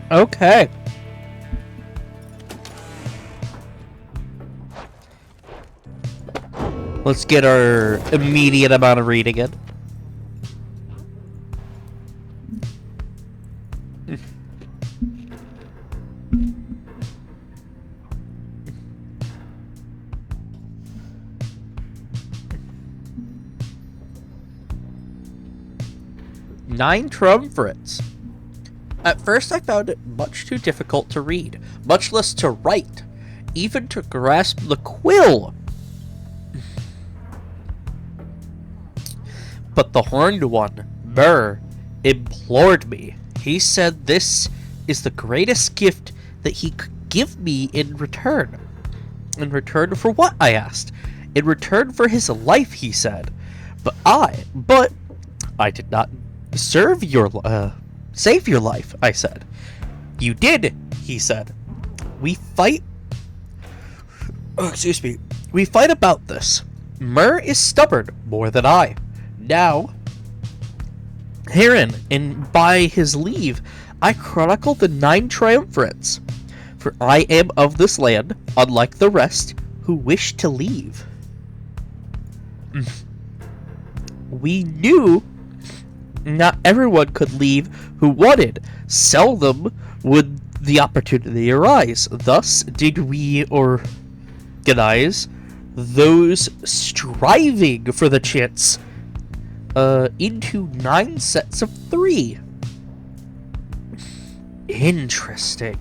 Okay. Let's get our immediate amount of reading in. Nine triumvirates. At first I found it much too difficult to read, much less to write, even to grasp the quill. But the horned one, Pyre, implored me. He said this is the greatest gift that he could give me in return. In return for what? I asked. In return for his life, he said. But I did not save your life, I said. You did, he said. We fight about this. Pyre is stubborn more than I. Now, herein, and by his leave, I chronicle the 9 triumvirates. For I am of this land, unlike the rest, who wish to leave. We knew not everyone could leave who wanted. Seldom would the opportunity arise. Thus did we organize those striving for the chance into 9 sets of 3. Interesting.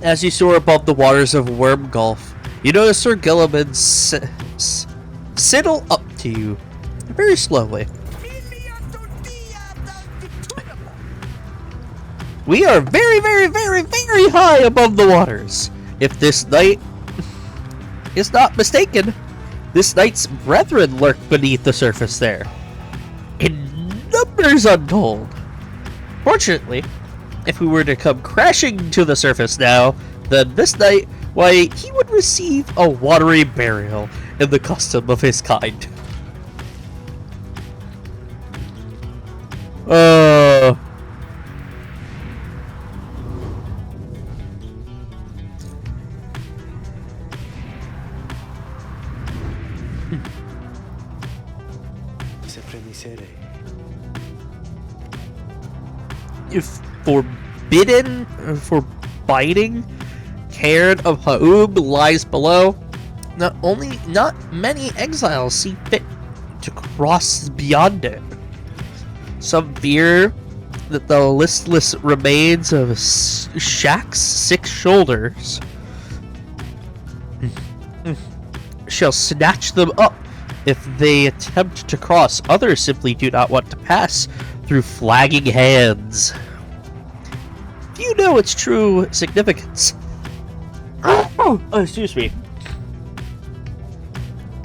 As you soar above the waters of Worm Gulf, you notice Sir Gilliman sidle up to you, very slowly. We are very, very, very, very high above the waters. If this knight is not mistaken, this knight's brethren lurk beneath the surface there, in numbers untold. Fortunately, if we were to come crashing to the surface now, then this knight, why, he would receive a watery burial in the custom of his kind. If forbidden for biting, Cairn of Ha'ub lies below. Not many exiles see fit to cross beyond it. Some fear that the listless remains of Shaq's 6 shoulders shall snatch them up if they attempt to cross. Others simply do not want to pass through flagging hands. Few know its true significance. Oh, excuse me.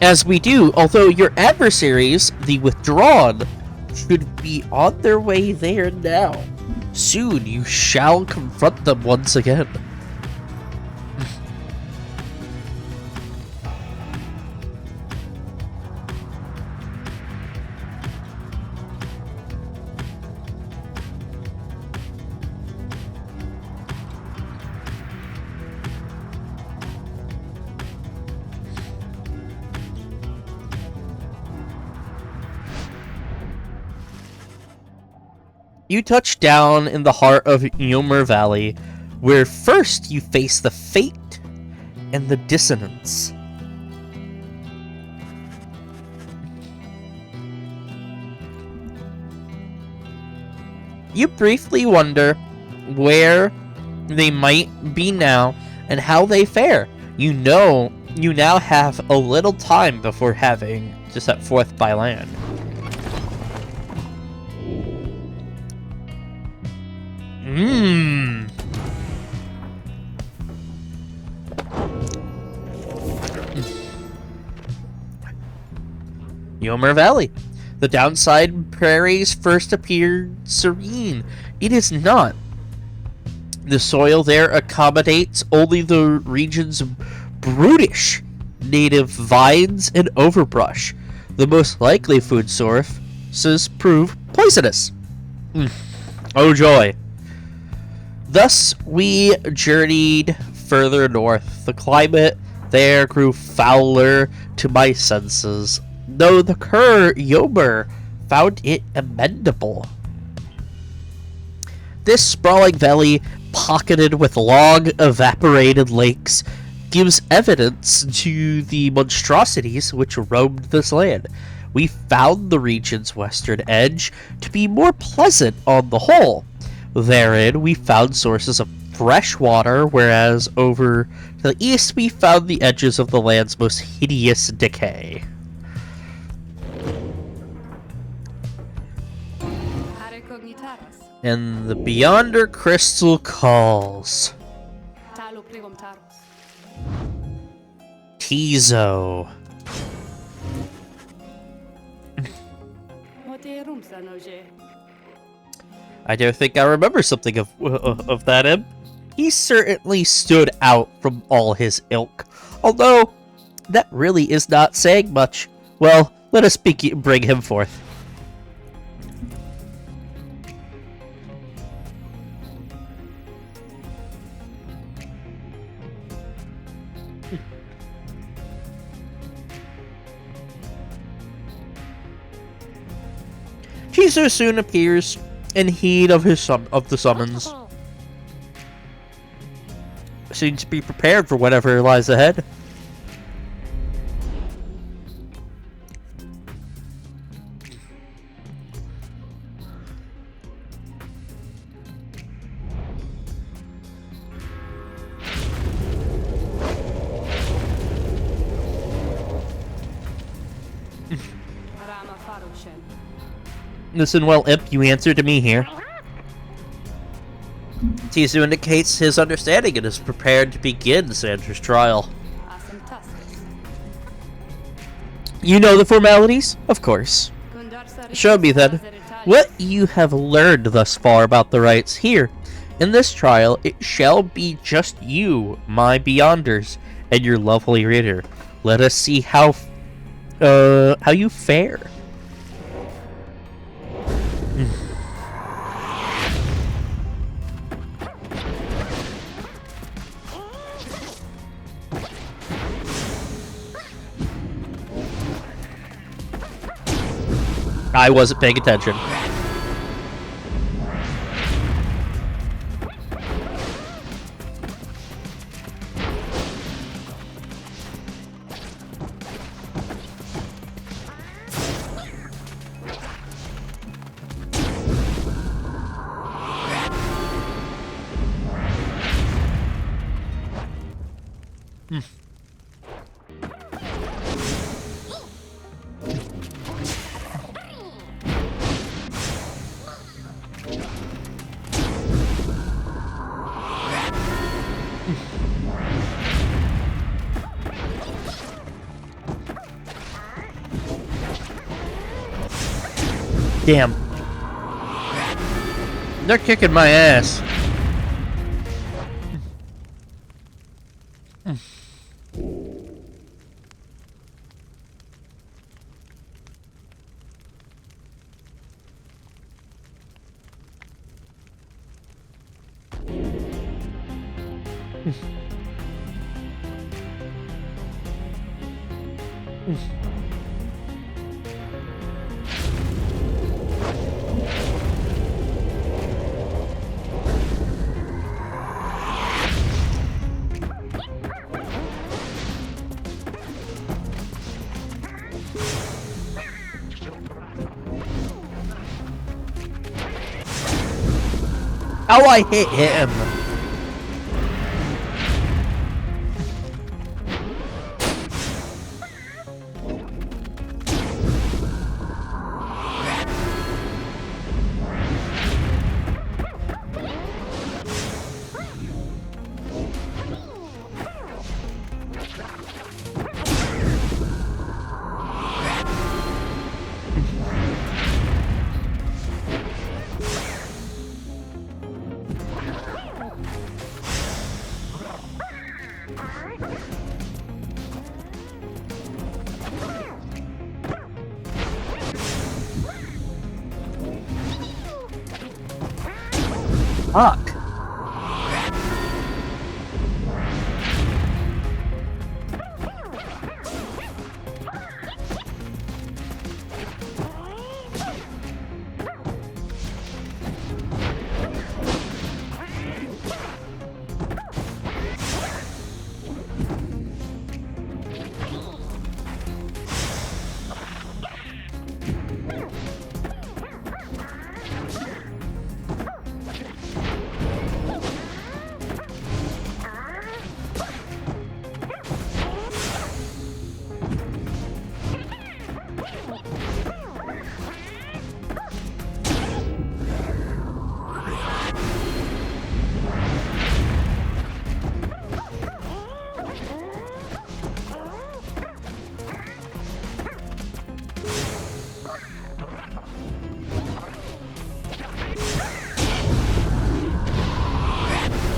As we do, although your adversaries, the withdrawn, should be on their way there now. Soon you shall confront them once again. You touch down in the heart of Yomer Valley, where first you face the fate and the dissonance. You briefly wonder where they might be now and how they fare. You know you now have a little time before having to set forth by land. Yomer Valley. The downside prairies first appeared serene. It is not. The soil there accommodates only the region's brutish native vines and overbrush. The most likely food sources prove poisonous. Oh joy. Thus we journeyed further north. The climate there grew fouler to my senses, though the cur Yomer found it amendable. This sprawling valley, pocketed with long evaporated lakes, gives evidence to the monstrosities which roamed this land. We found the region's western edge to be more pleasant on the whole. Therein we found sources of fresh water, whereas over to the east we found the edges of the land's most hideous decay. And the Beyonder Crystal calls. Tizo. I don't think I remember something of that imp. He certainly stood out from all his ilk, although that really is not saying much. Well, let us bring him forth. Tizo soon appears in heed of the summons. Seems to be prepared for whatever lies ahead. Listen well, Imp, you answer to me here. Tisu indicates his understanding and is prepared to begin Sandra's trial. You know the formalities? Of course. Show me then what you have learned thus far about the rites here. In this trial, it shall be just you, my Beyonders, and your lovely reader. Let us see how you fare. I wasn't paying attention. Damn. They're kicking my ass. Oh, I hit him. Fuck.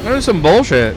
That was some bullshit.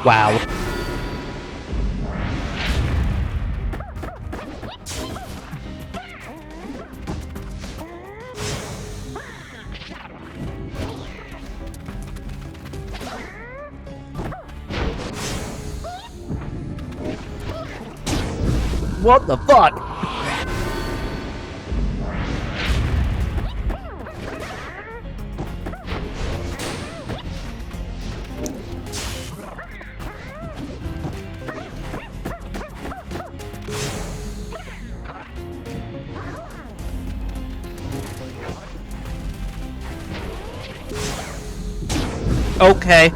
Wow. What the fuck? Okay.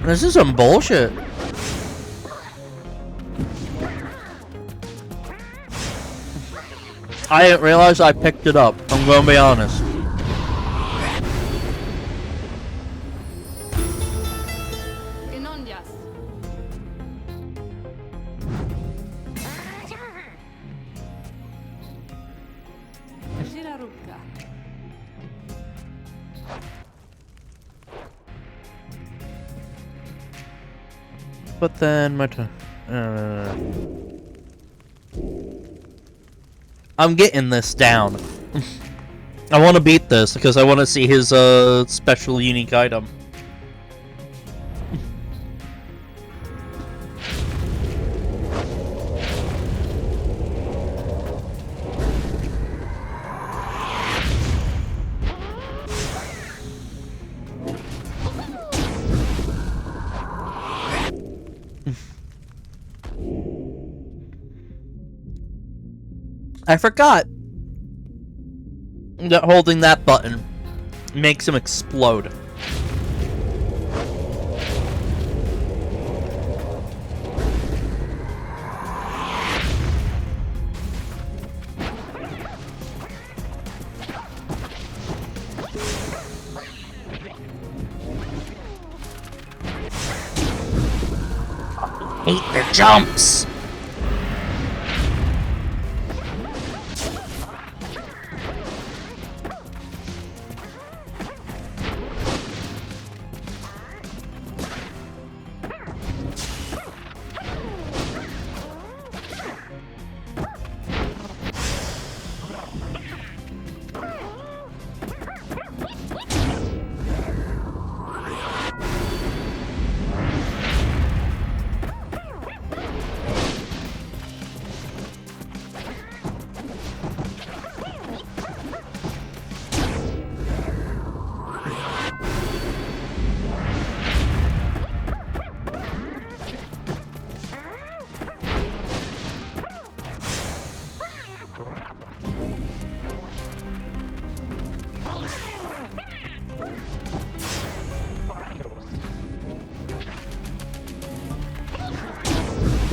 This is some bullshit. I didn't realize I picked it up. I'm gonna be honest. But then my I'm getting this down. I want to beat this because I want to see his special unique item. I forgot that holding that button makes him explode. Hate the jumps!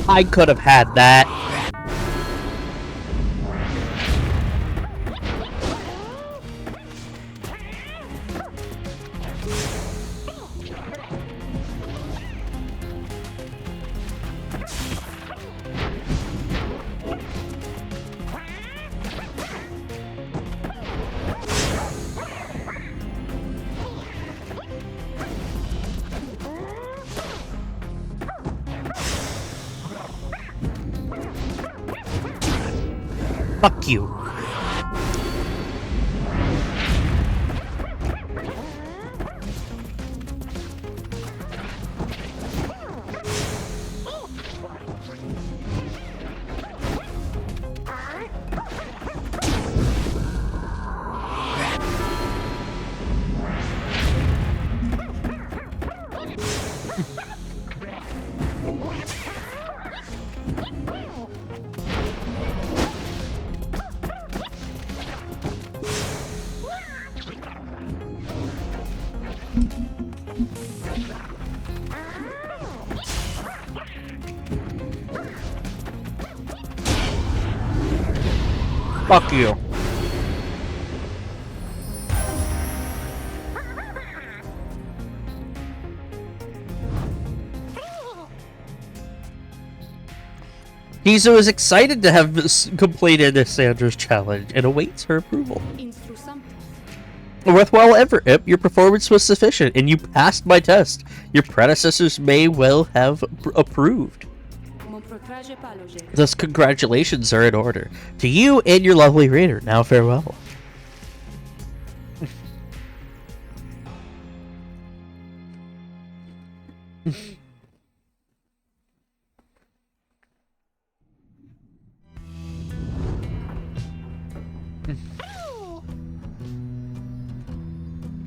I could have had that. Fuck you. Fuck you. Tizo is excited to have completed Sandra's challenge and awaits her approval. Worthwhile effort, Ip. Your performance was sufficient, and you passed my test. Your predecessors may well have approved. Thus, congratulations are in order. To you and your lovely reader, now farewell.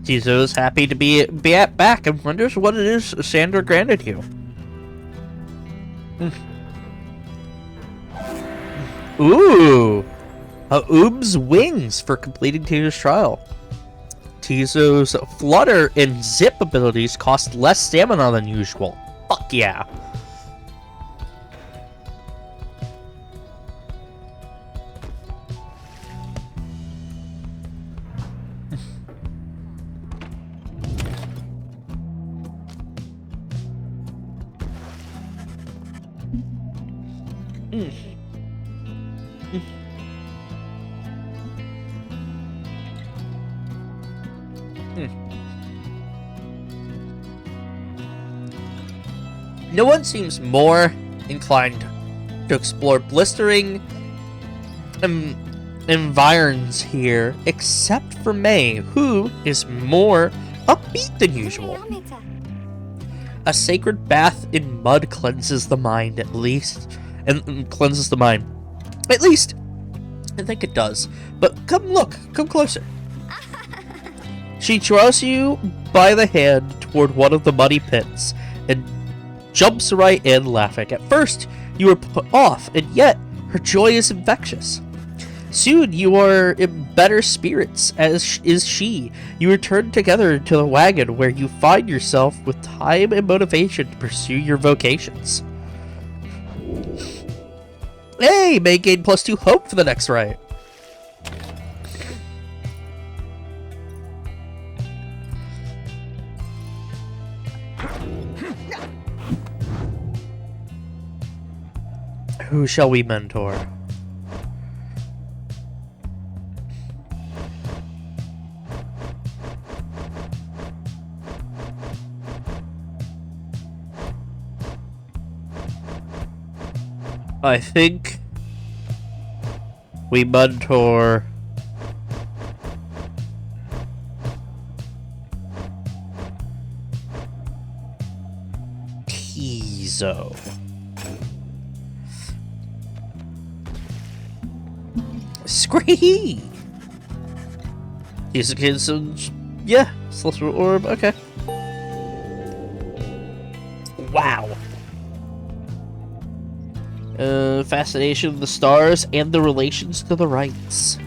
Tizo is happy to be back and wonders what it is Sandra granted you. Ooh! Oob's wings for completing Tizo's trial. Tizo's flutter and zip abilities cost less stamina than usual. Fuck yeah. No one seems more inclined to explore blistering environs here, except for May, who is more upbeat than usual. A sacred bath in mud cleanses the mind, at least. And cleanses the mind. At least, I think it does. But come look, come closer. She draws you by the hand toward one of the muddy pits, and jumps right in, laughing. At first, you are put off, and yet, her joy is infectious. Soon, you are in better spirits, as is she. You return together to the wagon, where you find yourself with time and motivation to pursue your vocations. Hey, may gain +2 hope for the next rite. Who shall we mentor? I think we mentor Tizo. Scree! He's a kid, so yeah, celestial orb, okay. Wow. Fascination of the stars and the relations to the rites.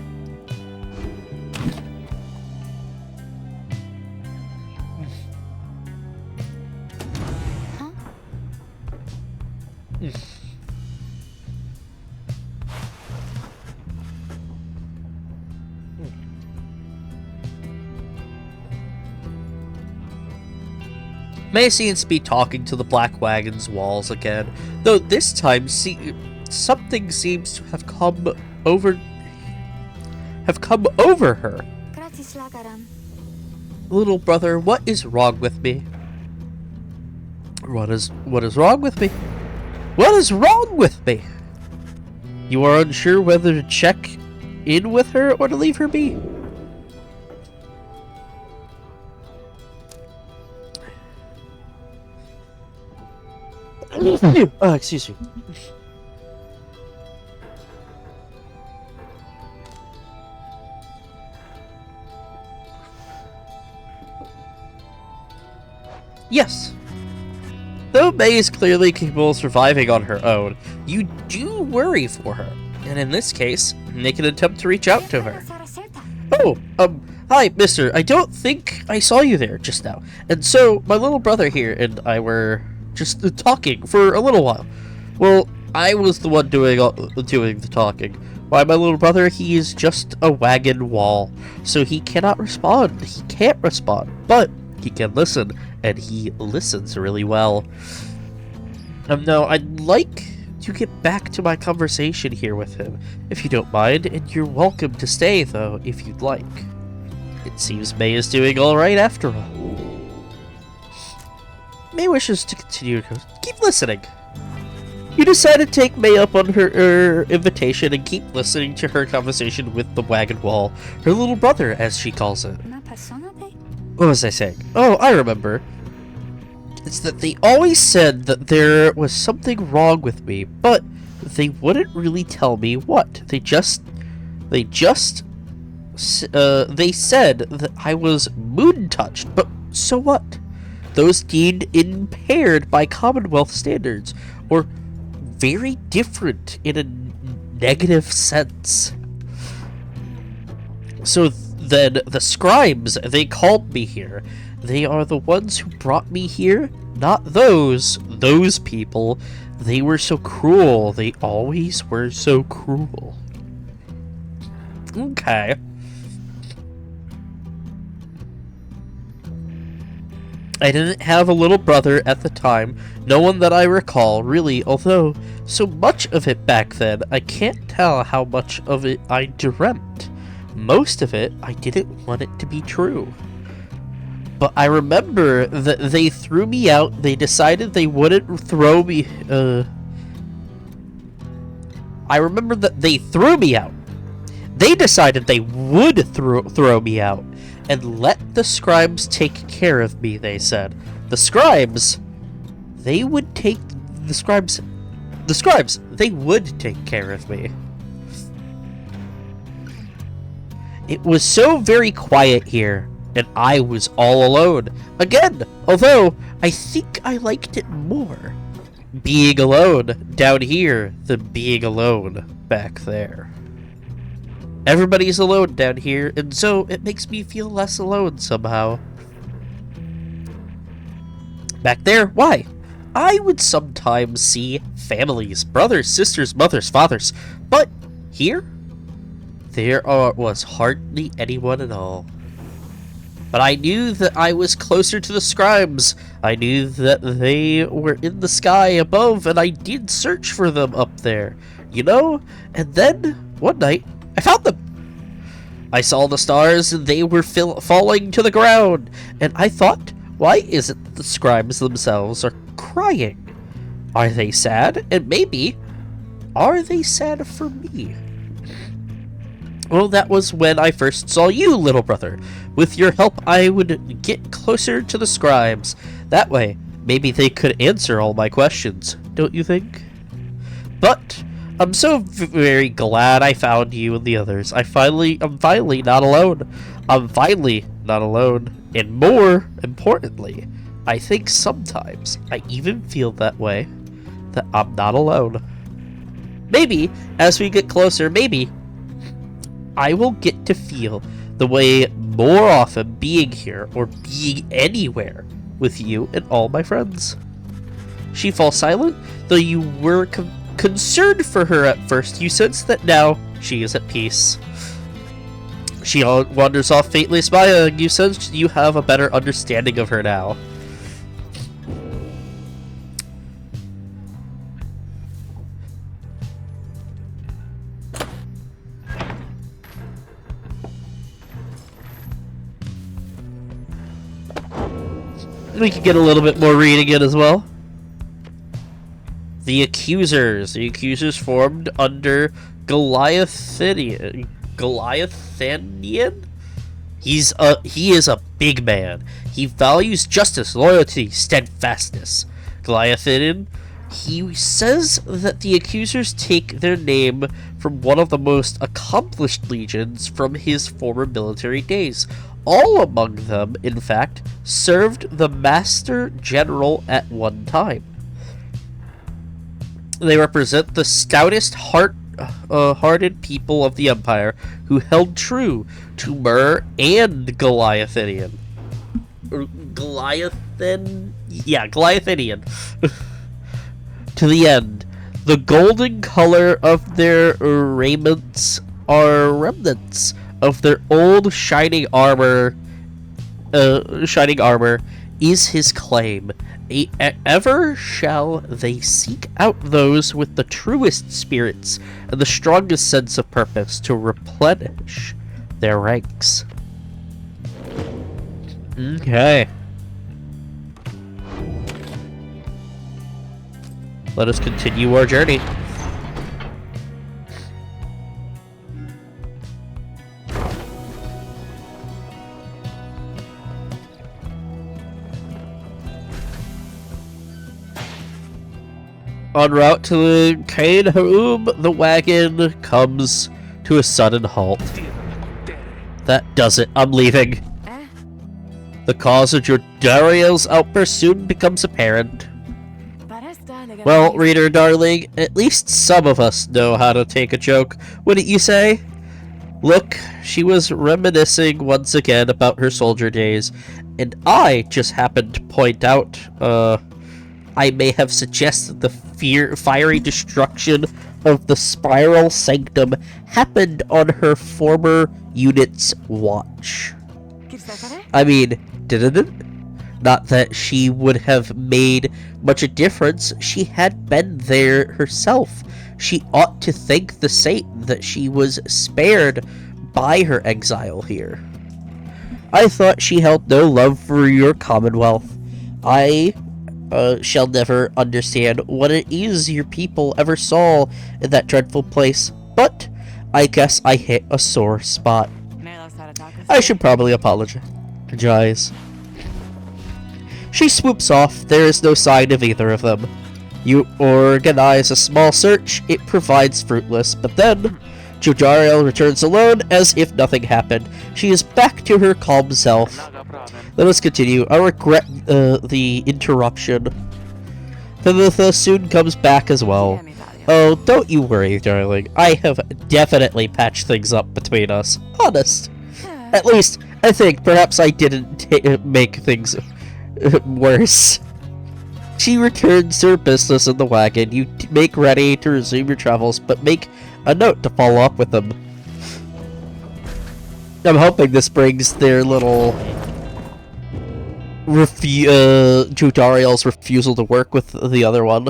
May seems to be talking to the black wagon's walls again, though this time something seems to have come over her. Little brother, what is wrong with me? What is wrong with me? What is wrong with me? You are unsure whether to check in with her or to leave her be. Oh, excuse me. Yes. Though May is clearly capable of surviving on her own, you do worry for her, and in this case, make an attempt to reach out to her. Oh, hi, mister. I don't think I saw you there just now. And so, my little brother here and I were just talking for a little while. Well, I was the one doing the talking. Why, my little brother, he is just a wagon wall, so he cannot respond. He can't respond, but he can listen, and he listens really well. No, I'd like to get back to my conversation here with him, if you don't mind, and you're welcome to stay, though, if you'd like. It seems May is doing alright after all. May wishes to continue. Keep listening. You decided to take May up on her invitation and keep listening to her conversation with the wagon wall, her little brother, as she calls it. What was I saying? Oh, I remember. It's that they always said that there was something wrong with me, but they wouldn't really tell me what. They said that I was moon-touched, but so what? Those deemed impaired by Commonwealth standards, or very different in a negative sense. So then the scribes, they called me here. They are the ones who brought me here, not those people. They were so cruel. They always were so cruel. Okay. I didn't have a little brother at the time, no one that I recall, really, although so much of it back then, I can't tell how much of it I dreamt. Most of it, I didn't want it to be true. But I remember that they threw me out, they decided they wouldn't throw me, I remember that they threw me out. They decided they would throw me out. And let the scribes take care of me, they said. The scribes, they would take... The scribes, they would take care of me. It was so very quiet here, and I was all alone. Again, although I think I liked it more. Being alone down here than being alone back there. Everybody's alone down here, and so it makes me feel less alone somehow. Back there, why? I would sometimes see families, brothers, sisters, mothers, fathers, but here, there was hardly anyone at all. But I knew that I was closer to the scribes. I knew that they were in the sky above, and I did search for them up there, you know? And then, one night, I found them. I saw the stars and they were falling to the ground, and I thought, why is it that the scribes themselves are crying? Are they sad? And maybe, are they sad for me? Well, that was when I first saw you, little brother. With your help, I would get closer to the scribes. That way, maybe they could answer all my questions, don't you think? But I'm so very glad I found you and the others. I'm finally not alone. I'm finally not alone. And more importantly, I think sometimes I even feel that way, that I'm not alone. Maybe, as we get closer, maybe I will get to feel the way more often being here or being anywhere with you and all my friends. She falls silent, though you were concerned for her at first. You sense that now she is at peace. She wanders off, faintly smiling. You sense you have a better understanding of her now. We could get a little bit more reading in as well. The accusers. The accusers formed under Goliathanian. He is a big man. He values justice, loyalty, steadfastness. Goliathanian. He says that the accusers take their name from one of the most accomplished legions from his former military days. All among them, in fact, served the Master General at one time. They represent the stoutest hearted people of the Empire who held true to Myrrh and Goliathanian. Goliathanian. To the end. The golden color of their raiments are remnants of their old shining armor is his claim, Ever shall they seek out those with the truest spirits and the strongest sense of purpose to replenish their ranks. Okay. Let us continue our journey. En route to the Cain home, the wagon comes to a sudden halt. That does it. I'm leaving. The cause of Jodariel's outburst soon becomes apparent. Well, reader darling, at least some of us know how to take a joke, wouldn't you say? Look, she was reminiscing once again about her soldier days, and I just happened to point out, I may have suggested the fiery destruction of the Spiral Sanctum happened on her former unit's watch. I mean, didn't it? Not that she would have made much a difference. She had been there herself. She ought to thank the saint that she was spared by her exile here. I thought she held no love for your commonwealth. I shall never understand what it is your people ever saw in that dreadful place, but I guess I hit a sore spot. I should probably apologize. She swoops off. There is no sign of either of them. You organize a small search. It provides fruitless, but then Jodariel returns alone as if nothing happened. She is back to her calm self. Let us continue. I regret the interruption. Philitha soon comes back as well. Oh, don't you worry, darling. I have definitely patched things up between us. Honest. At least, I think perhaps I didn't make things worse. She returns to her business in the wagon. You make ready to resume your travels, but make a note to follow up with them. I'm hoping this brings their little Jodariel's refusal to work with the other one.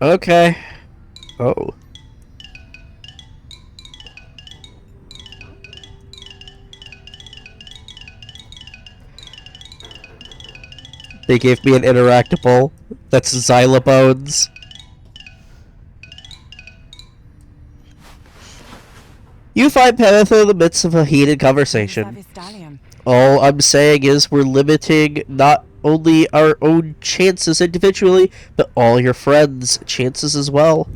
Okay. Oh. They gave me an interactable. That's Xylobones. You find Penitha in the midst of a heated conversation. All I'm saying is we're limiting not only our own chances individually, but all your friends' chances as well.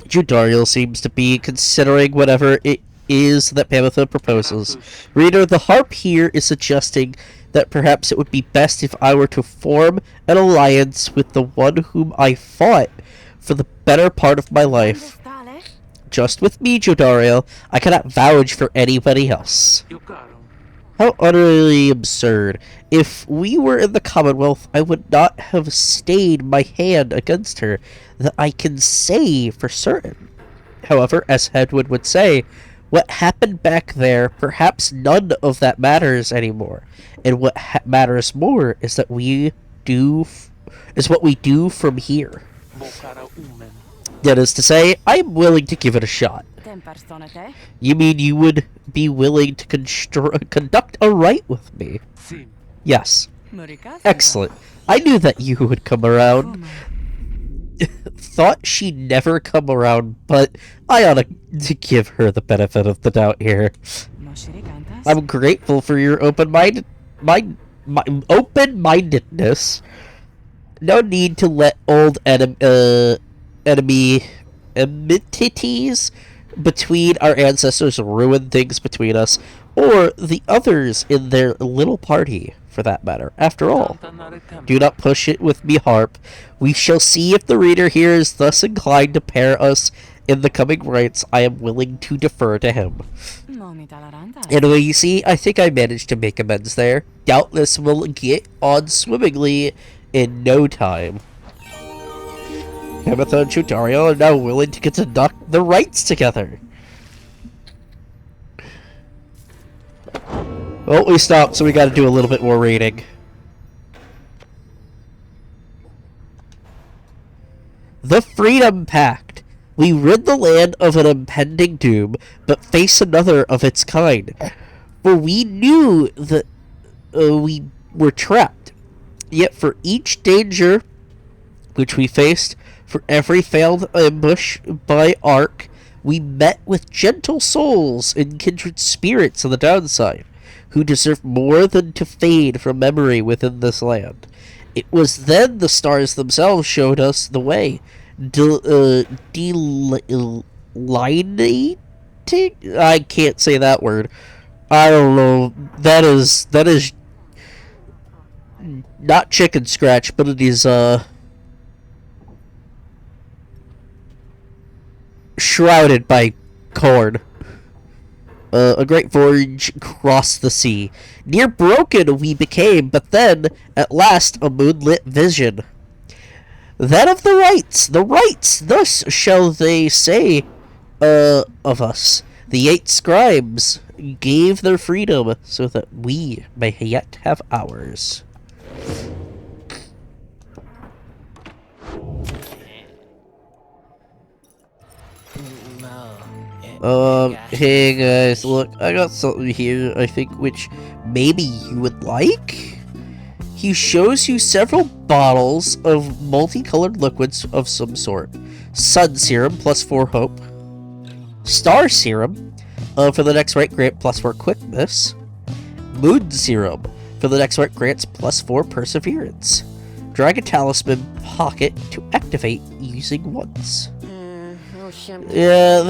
Jodariel seems to be considering whatever it is that Penitha proposes. Reader, the harp here is suggesting that perhaps it would be best if I were to form an alliance with the one whom I fought for the better part of my life. Just with me, Jodariel. I cannot vouch for anybody else. How utterly absurd. If we were in the Commonwealth, I would not have stayed my hand against her. That I can say for certain. However, as Hedwig would say, what happened back there, perhaps none of that matters anymore. And what matters more is that what we do from here. That is to say, I am willing to give it a shot. You mean you would be willing to conduct a rite with me? Yes. Excellent. I knew that you would come around. Thought she'd never come around, but I ought to give her the benefit of the doubt here. I'm grateful for your open-mindedness. No need to let old enmities between our ancestors ruin things between us, or the others in their little party, for that matter. After all, do not push it with me, harp. We shall see if the reader here is thus inclined to pair us in the coming rites. I am willing to defer to him. Anyway, you see, I think I managed to make amends there. Doubtless we'll get on swimmingly in no time. Penitha and Jodariel are now willing to conduct the rites together. Well, we stopped, so we gotta do a little bit more reading. The Freedom Pact. We rid the land of an impending doom, but face another of its kind. For we knew that we were trapped. Yet for each danger which we faced, for every failed ambush by Ark, we met with gentle souls and kindred spirits on the downside, who deserve more than to fade from memory within this land. It was then the stars themselves showed us the way, delineating? I can't say that word. I don't know. That is not chicken scratch, but it is shrouded by corn. A great voyage crossed the sea. Near broken we became, but then, at last, a moonlit vision. That of the rights, thus shall they say, of us. The 8 scribes gave their freedom so that we may yet have ours. Hey guys, look, I got something here, I think, which maybe you would like? He shows you several bottles of multicolored liquids of some sort. Sun Serum, plus 4 hope. Star Serum, for the next right grant, plus 4 quickness. Moon Serum, for the next right grants, plus 4 perseverance. Dragon Talisman Pocket to activate using once. Yeah,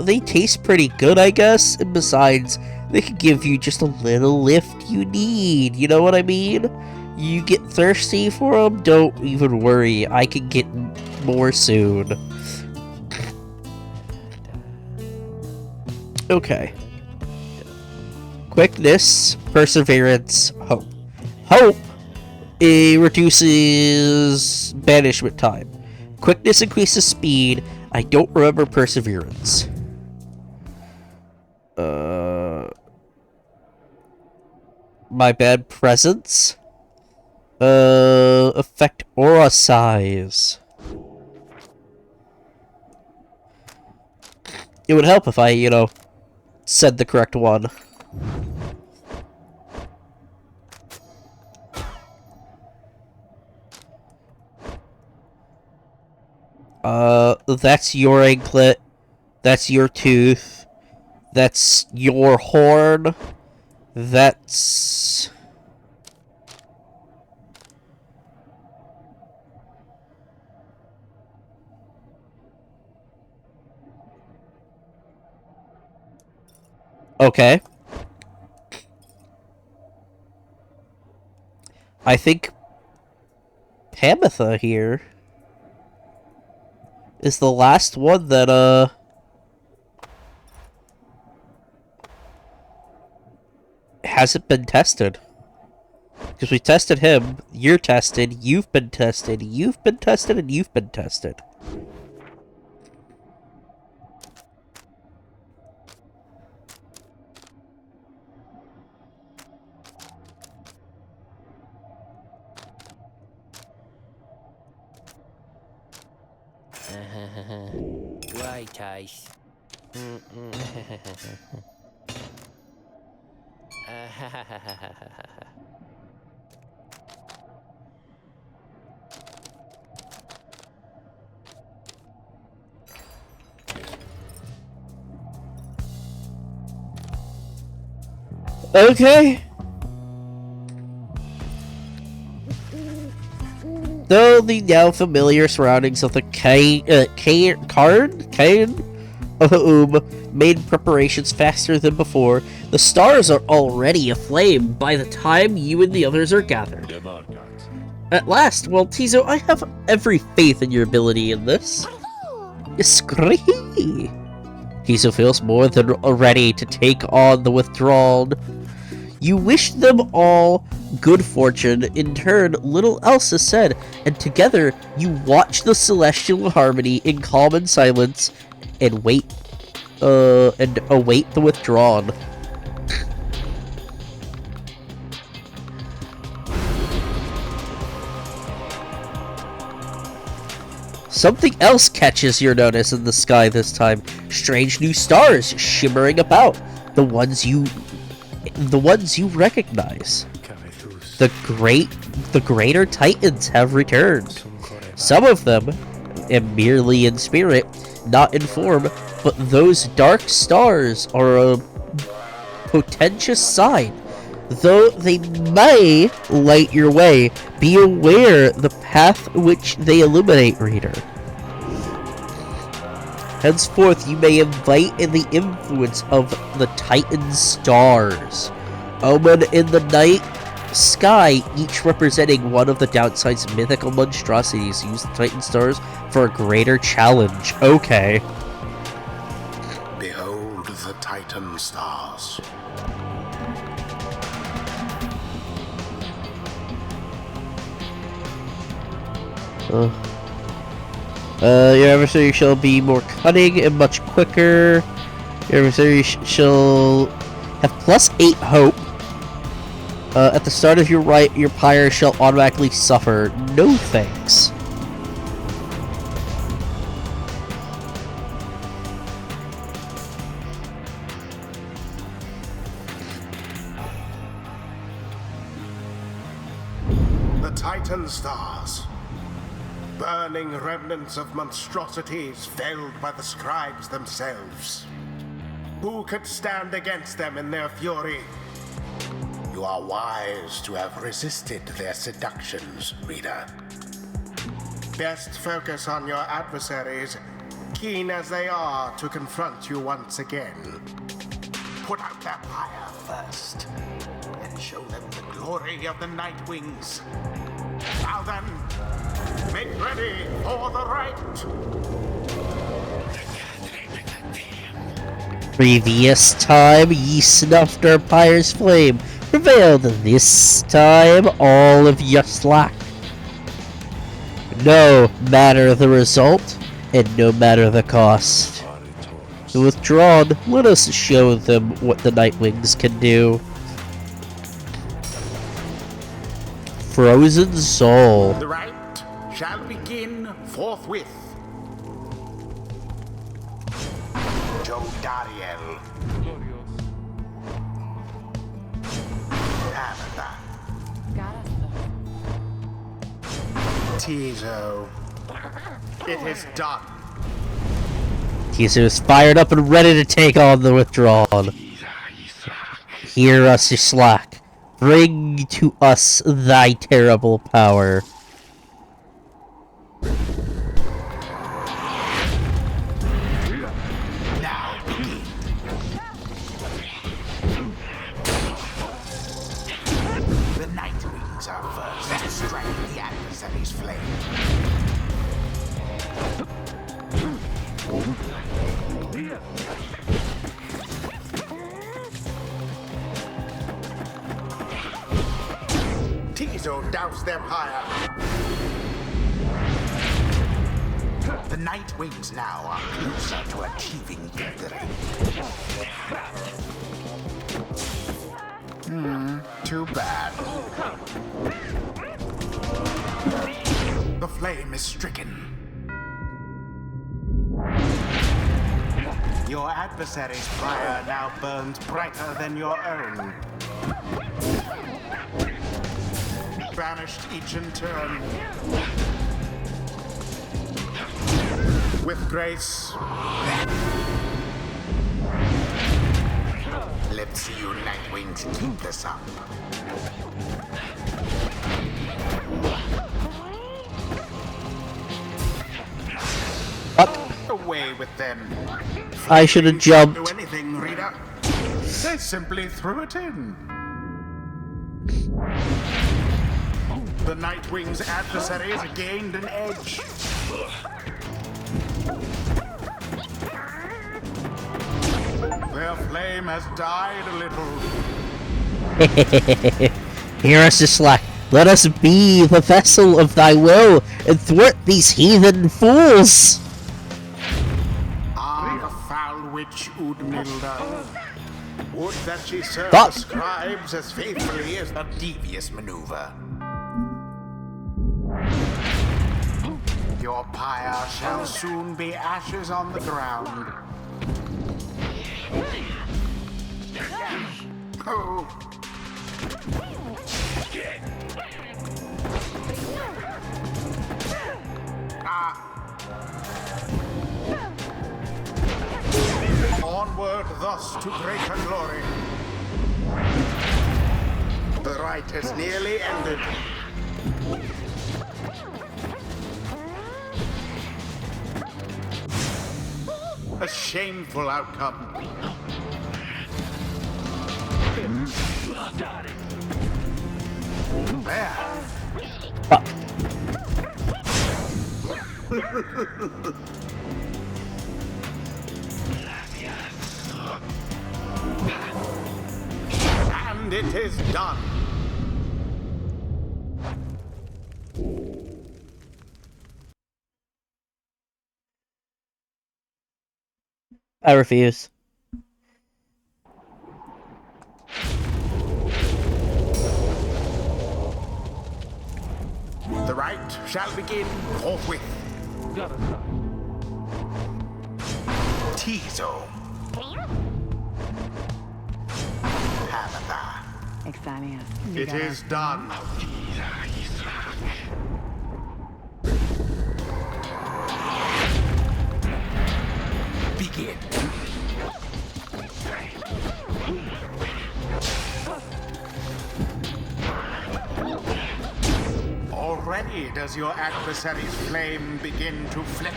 they taste pretty good, I guess, and besides, they can give you just a little lift you need, you know what I mean? You get thirsty for them? Don't even worry, I can get more soon. Okay. Quickness, perseverance, hope. Hope, it reduces banishment time. Quickness increases speed. I don't remember perseverance. My bad. Presence. Affect aura size. It would help if I, said the correct one. That's your anklet. That's your tooth. That's your horn. That's... Okay. I think Pamitha here is the last one that, hasn't been tested. Because we tested him, you're tested, you've been tested, you've been tested, and you've been tested. Right eyes. Okay. Though the now familiar surroundings of the Cairn made preparations faster than before, the stars are already aflame by the time you and the others are gathered. At last, well, Tizo, I have every faith in your ability in this. Scree! Tizo feels more than ready to take on the withdrawn. You wish them all good fortune. In turn, little else is said, and together you watch the celestial harmony in calm and silence, and wait, and await the withdrawn. Something else catches your notice in the sky this time. Strange new stars shimmering about. The ones you recognize. The greater titans have returned. Some of them merely in spirit, not in form, but those dark stars are a portentous sign. Though they may light your way, be aware the path which they illuminate, reader. Henceforth, you may invite in the influence of the Titan stars. Omen in the night sky, each representing one of the downside's mythical monstrosities. Use the Titan stars for a greater challenge. Okay. Behold the Titan stars. Your adversary shall be more cunning and much quicker. Your adversary shall have +8 hope. At the start of your pyre shall automatically suffer. No thanks. The Titan stars. Burning remnants of monstrosities felled by the scribes themselves. Who could stand against them in their fury? You are wise to have resisted their seductions, reader. Best focus on your adversaries, keen as they are to confront you once again. Put out their pyre first, and show them the glory of the Night Wings. Now then, make ready for the rite! Previous time, ye snuffed our pyre's flame. Prevailed this time, all of you slack. No matter the result, and no matter the cost. Withdrawn, let us show them what the Nightwings can do. Frozen Soul. The rite shall begin forthwith. Jodariel. Agatha. Tizo. It is done. Tizo is fired up and ready to take on the withdrawn. Hear us, Slack. Bring to us thy terrible power. Now begin. The Nightwings are first to strike the adversary's flame. Tizo doused them higher. The Nightwings now are closer to achieving victory. Too bad. The flame is stricken. Your adversary's fire now burns brighter than your own. Vanished each in turn. With grace. Let's see you Nightwings keep this up. Up. Away with them. I should have jumped. Do anything, reader. They simply threw it in. The Nightwing's adversaries gained an edge. Their flame has died a little. Hear us, Slack. Let us be the vessel of thy will and thwart these heathen fools. The foul witch Udmilda. Would that she served But the scribes as faithfully as a devious maneuver. Your pyre shall soon be ashes on the ground. Oh. Onward thus to greater glory. The rite has nearly ended. A shameful outcome. There. And it is done. I refuse. The rite shall begin forthwith. Tizo. It is done. Begin. Already does your adversary's flame begin to flicker.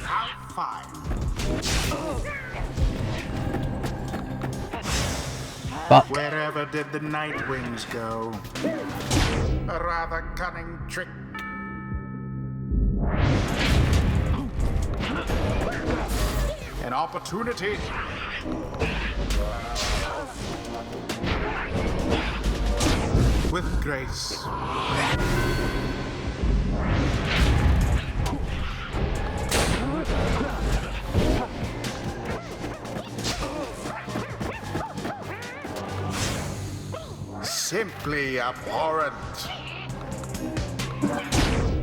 How fine. Fuck. Wherever did the night wings go? A rather cunning trick. An opportunity. With grace. Simply abhorrent.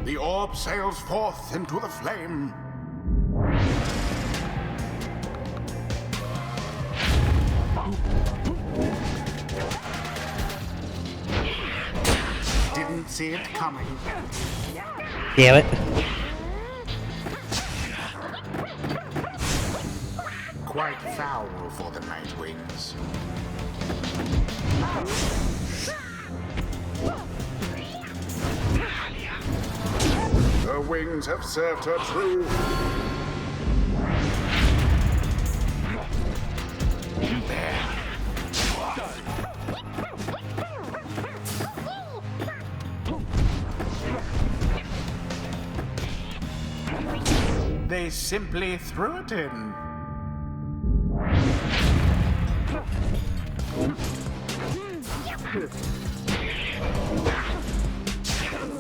The orb sails forth into the flame. Didn't see it coming. Damn it. Quite foul for the night wings. Her wings have served her true. There. They simply threw it in.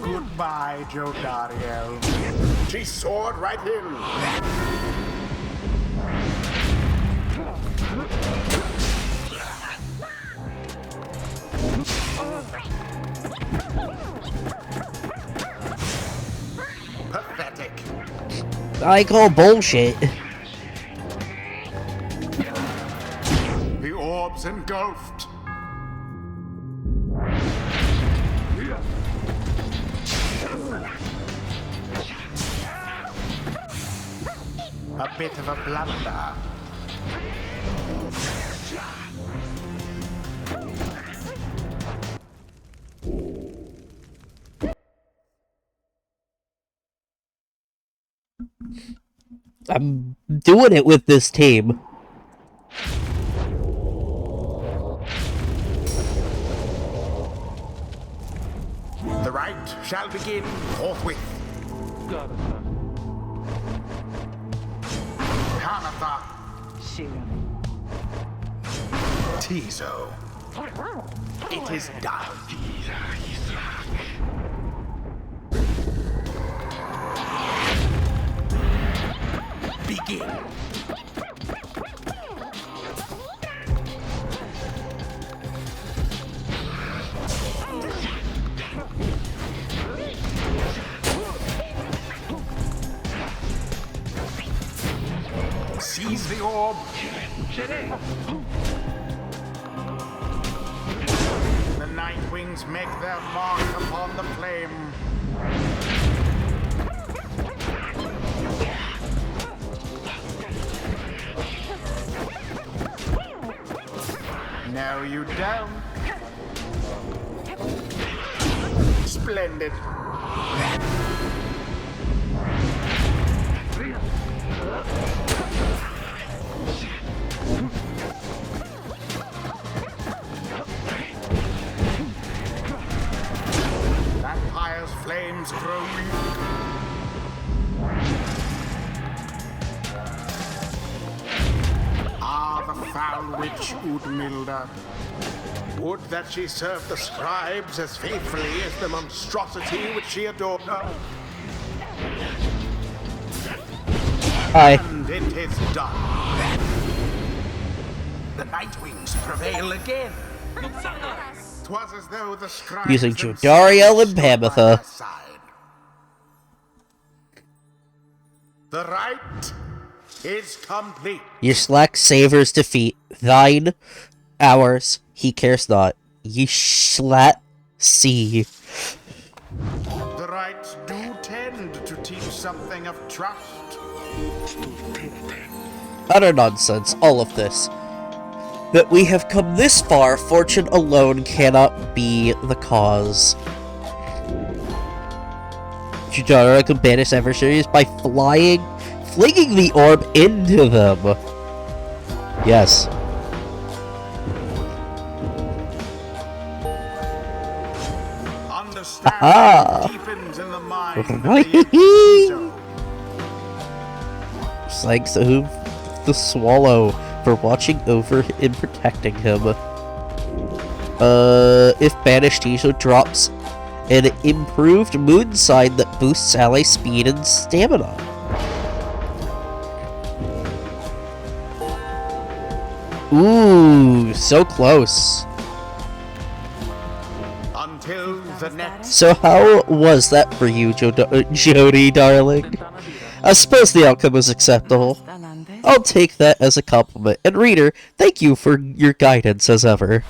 Goodbye, Joe Dario. She soared right in. Pathetic. I call bullshit. The orb's engulfed. A bit of a blunder. I'm doing it with this team. The rite shall begin forthwith. Hanatha. Tizo. It is done. Begin. Seize the orb. The Night Wings make their mark upon the flame. No, you don't. Splendid. That pyre's flames grow weak. Ah, the foul witch Udmilda. Would that she served the scribes as faithfully as the monstrosity which she adored. Hi. And it is done. The Nightwings prevail again. 'Twas as though the scribes Using themselves Jodariel and stood by Pamitha. their side. The right is complete. Your slack savors defeat. Thine, ours, he cares not. Ye slat see. The rights do tend to teach something of trust. Utter nonsense, all of this. That we have come this far, fortune alone cannot be the cause. Judara can banish adversaries by flinging the orb into them. Yes. Understanding deepens in the mind of the Right. Inquisitor. Thanks to the Swallow for watching over and protecting him. If banished, Tijo drops an improved moon sign that boosts ally speed and stamina. Ooh, so close. Until the next. So how was that for you, Jody, darling? I suppose the outcome was acceptable. I'll take that as a compliment. And reader, thank you for your guidance as ever.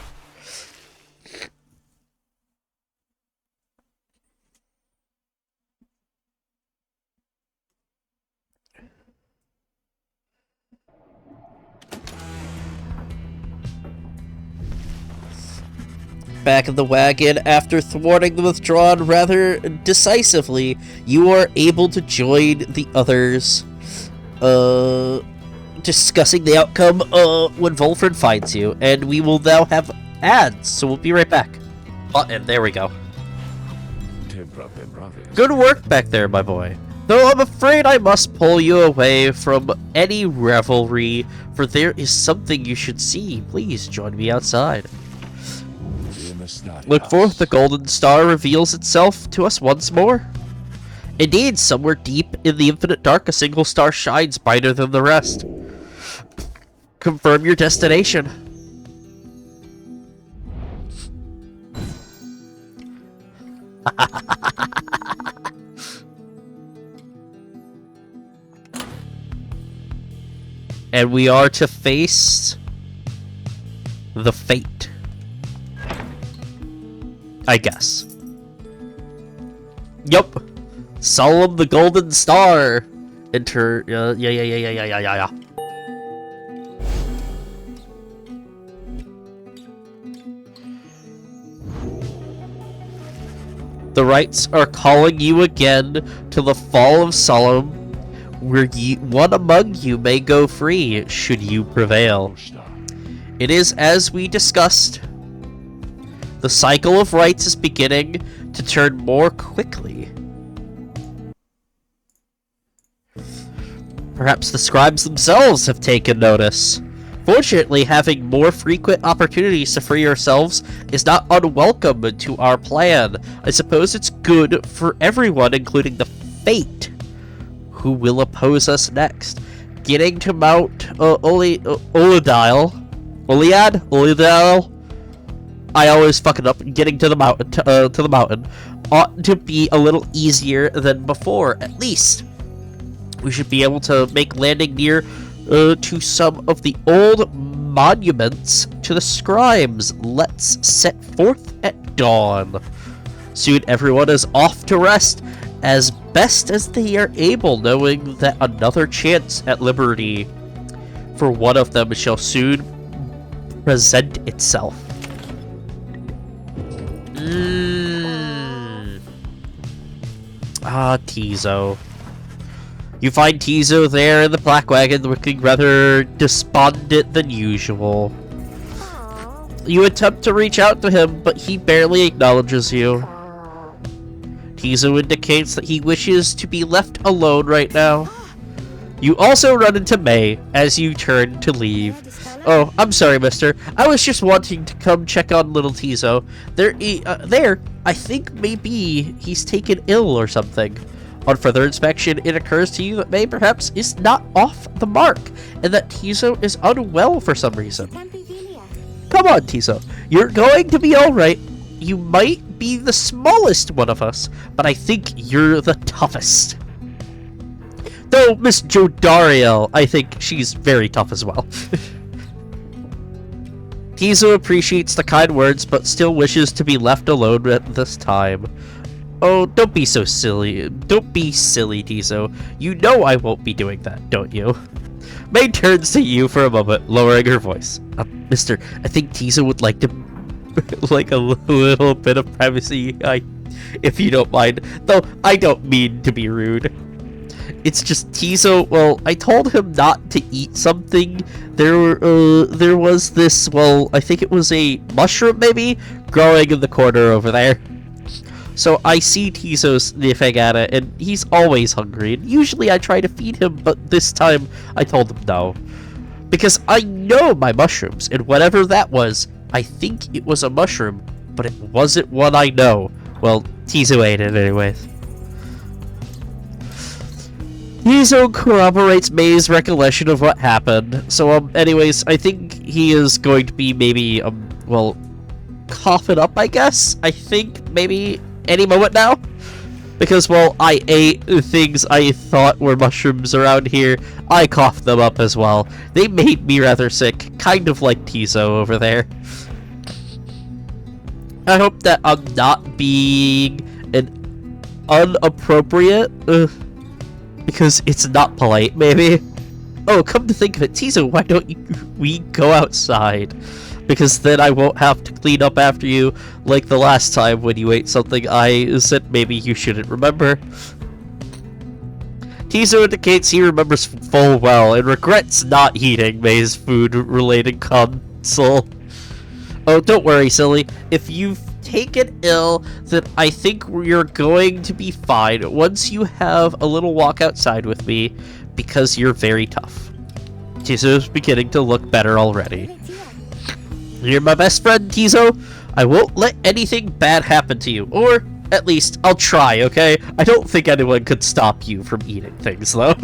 Back of the wagon, after thwarting the withdrawn rather decisively, you are able to join the others, discussing the outcome, when Volfred finds you, and we will now have ads, so we'll be right back. Button, there we go. Good work back there, my boy. Though I'm afraid I must pull you away from any revelry, for there is something you should see. Please join me outside. Look forth, the golden star reveals itself to us once more. Indeed, somewhere deep in the infinite dark, a single star shines brighter than the rest. Confirm your destination. And we are to face the fate. I guess. Yup. Solemn the Golden Star. Enter. Yeah. The rights are calling you again to the fall of Solemn, where one among you may go free, should you prevail. It is as we discussed. The cycle of rights is beginning to turn more quickly. Perhaps the scribes themselves have taken notice. Fortunately, having more frequent opportunities to free yourselves is not unwelcome to our plan. I suppose it's good for everyone, including the Fate, who will oppose us next. Getting to Mount Oliadile. I always fuck it up. Getting to the mountain, to the mountain, ought to be a little easier than before. At least, we should be able to make landing near to some of the old monuments to the scribes. Let's set forth at dawn. Soon everyone is off to rest as best as they are able, knowing that another chance at liberty for one of them shall soon present itself. Ah, Tizo. You find Tizo there in the black wagon looking rather despondent than usual. You attempt to reach out to him, but he barely acknowledges you. Tizo indicates that he wishes to be left alone right now. You also run into May as you turn to leave. Oh, I'm sorry, mister. I was just wanting to come check on little Tizo. I think maybe he's taken ill or something. On further inspection, it occurs to you that May perhaps is not off the mark, and that Tizo is unwell for some reason. Come on, Tizo. You're going to be alright. You might be the smallest one of us, but I think you're the toughest. Though Miss Jodariel, I think she's very tough as well. Tizo appreciates the kind words, but still wishes to be left alone at this time. Oh, don't be so silly. Don't be silly, Tizo. You know I won't be doing that, don't you? May turns to you for a moment, lowering her voice. Mister, I think Tizo would like to... like a little bit of privacy, if you don't mind. Though, I don't mean to be rude. It's just Tizo, well, I told him not to eat something. There was this, well, I think it was a mushroom, maybe, growing in the corner over there. So I see Tizo sniffing at it, and he's always hungry. And usually I try to feed him, but this time I told him no. Because I know my mushrooms, and whatever that was, I think it was a mushroom, but it wasn't one I know. Well, Tizo ate it anyways. Tizo corroborates May's recollection of what happened. So, anyways, I think he is going to be maybe, well, coughing up, I guess? I think maybe any moment now? Because, well, I ate things I thought were mushrooms around here. I coughed them up as well. They made me rather sick, kind of like Tizo over there. I hope that I'm not being an inappropriate, because it's not polite, maybe. Oh, come to think of it, Tizo, why don't we go outside? Because then I won't have to clean up after you like the last time when you ate something I said maybe you shouldn't remember. Tizo indicates he remembers full well and regrets not eating May's food-related console. Oh, don't worry, silly. If you've taken ill, then I think you're going to be fine once you have a little walk outside with me, because you're very tough. Tizo's beginning to look better already. You're my best friend, Tizo. I won't let anything bad happen to you, or at least I'll try, okay? I don't think anyone could stop you from eating things, though.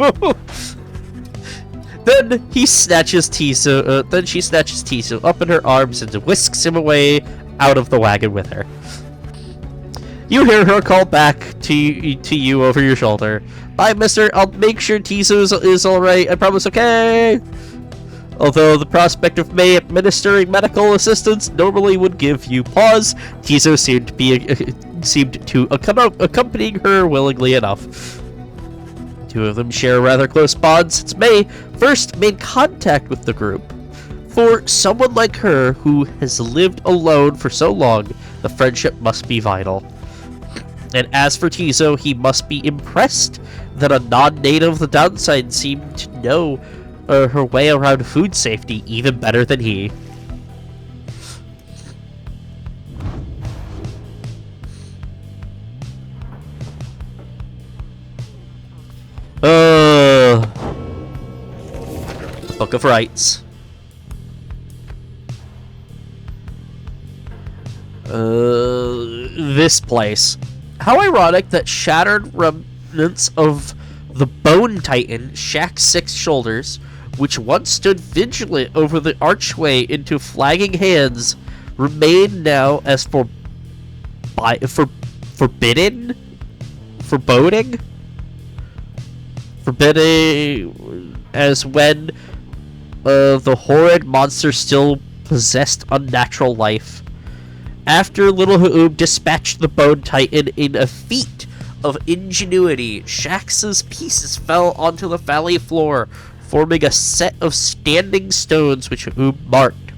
Then he snatches Tizo. Then she snatches Tizo up in her arms and whisks him away out of the wagon with her. You hear her call back to you over your shoulder. Bye, mister. I'll make sure Tizo is alright. I promise, okay? Although the prospect of May administering medical assistance normally would give you pause, Tizo seemed to accompany her willingly enough. Two of them share a rather close bond since May first made contact with the group. For someone like her, who has lived alone for so long, the friendship must be vital. And as for Tizo, he must be impressed that a non-native of the downside seemed to know her way around food safety even better than he. Book of Rights. This place. How ironic that shattered remnants of the Bone Titan, Shack's 6 shoulders, which once stood vigilant over the archway into flagging hands, remain now as forbidden? Foreboding? forbidding as when the horrid monster still possessed unnatural life. After Little Ha'ub dispatched the Bone Titan in a feat of ingenuity, Shax's pieces fell onto the valley floor, forming a set of standing stones which Ha'ub marked.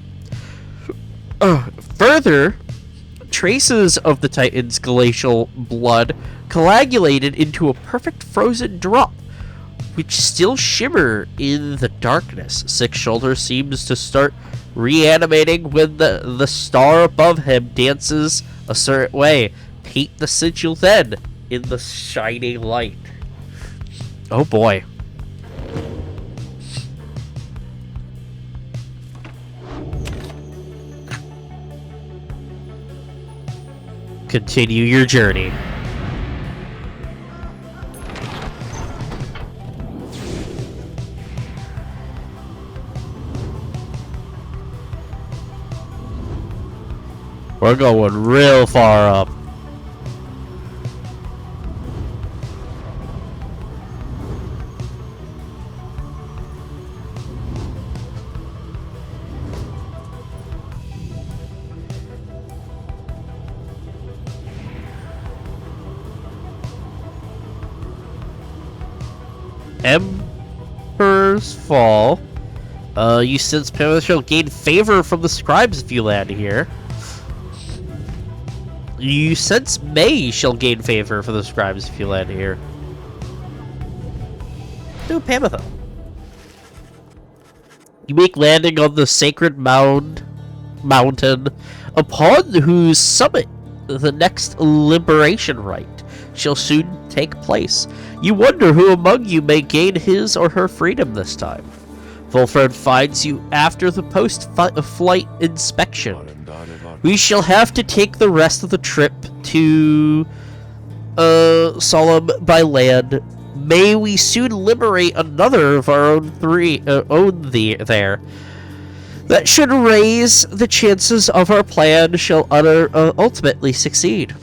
Further, traces of the Titan's glacial blood coagulated into a perfect frozen drop, which still shimmer in the darkness. Six Shoulder seems to start reanimating when the star above him dances a certain way. Paint the sigil then in the shining light. Oh boy. Continue your journey. We're going real far up. Emperor's Fall. You sense Pyre shall gain favor from the scribes if you land here. You sense May shall gain favor for the scribes if you land here. Do Pamitha. You make landing on the sacred mountain, upon whose summit the next liberation rite shall soon take place. You wonder who among you may gain his or her freedom this time. Volfred finds you after the post-flight inspection. We shall have to take the rest of the trip to Solemn by land. May we soon liberate another of our own there. That should raise the chances of our plan shall ultimately succeed.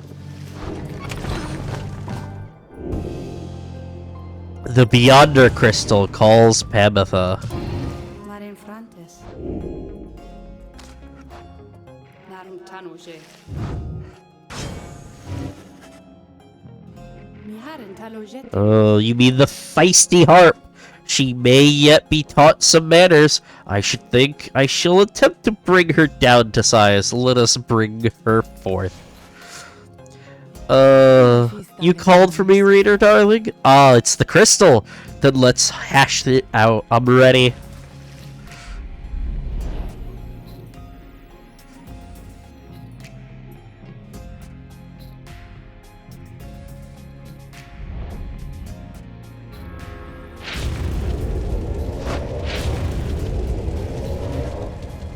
The Beyonder Crystal calls Pamitha. Oh, you mean the feisty harp? She may yet be taught some manners. I should think I shall attempt to bring her down to size. Let us bring her forth. You called for me, reader, darling? Ah, it's the crystal. Then let's hash it out. I'm ready.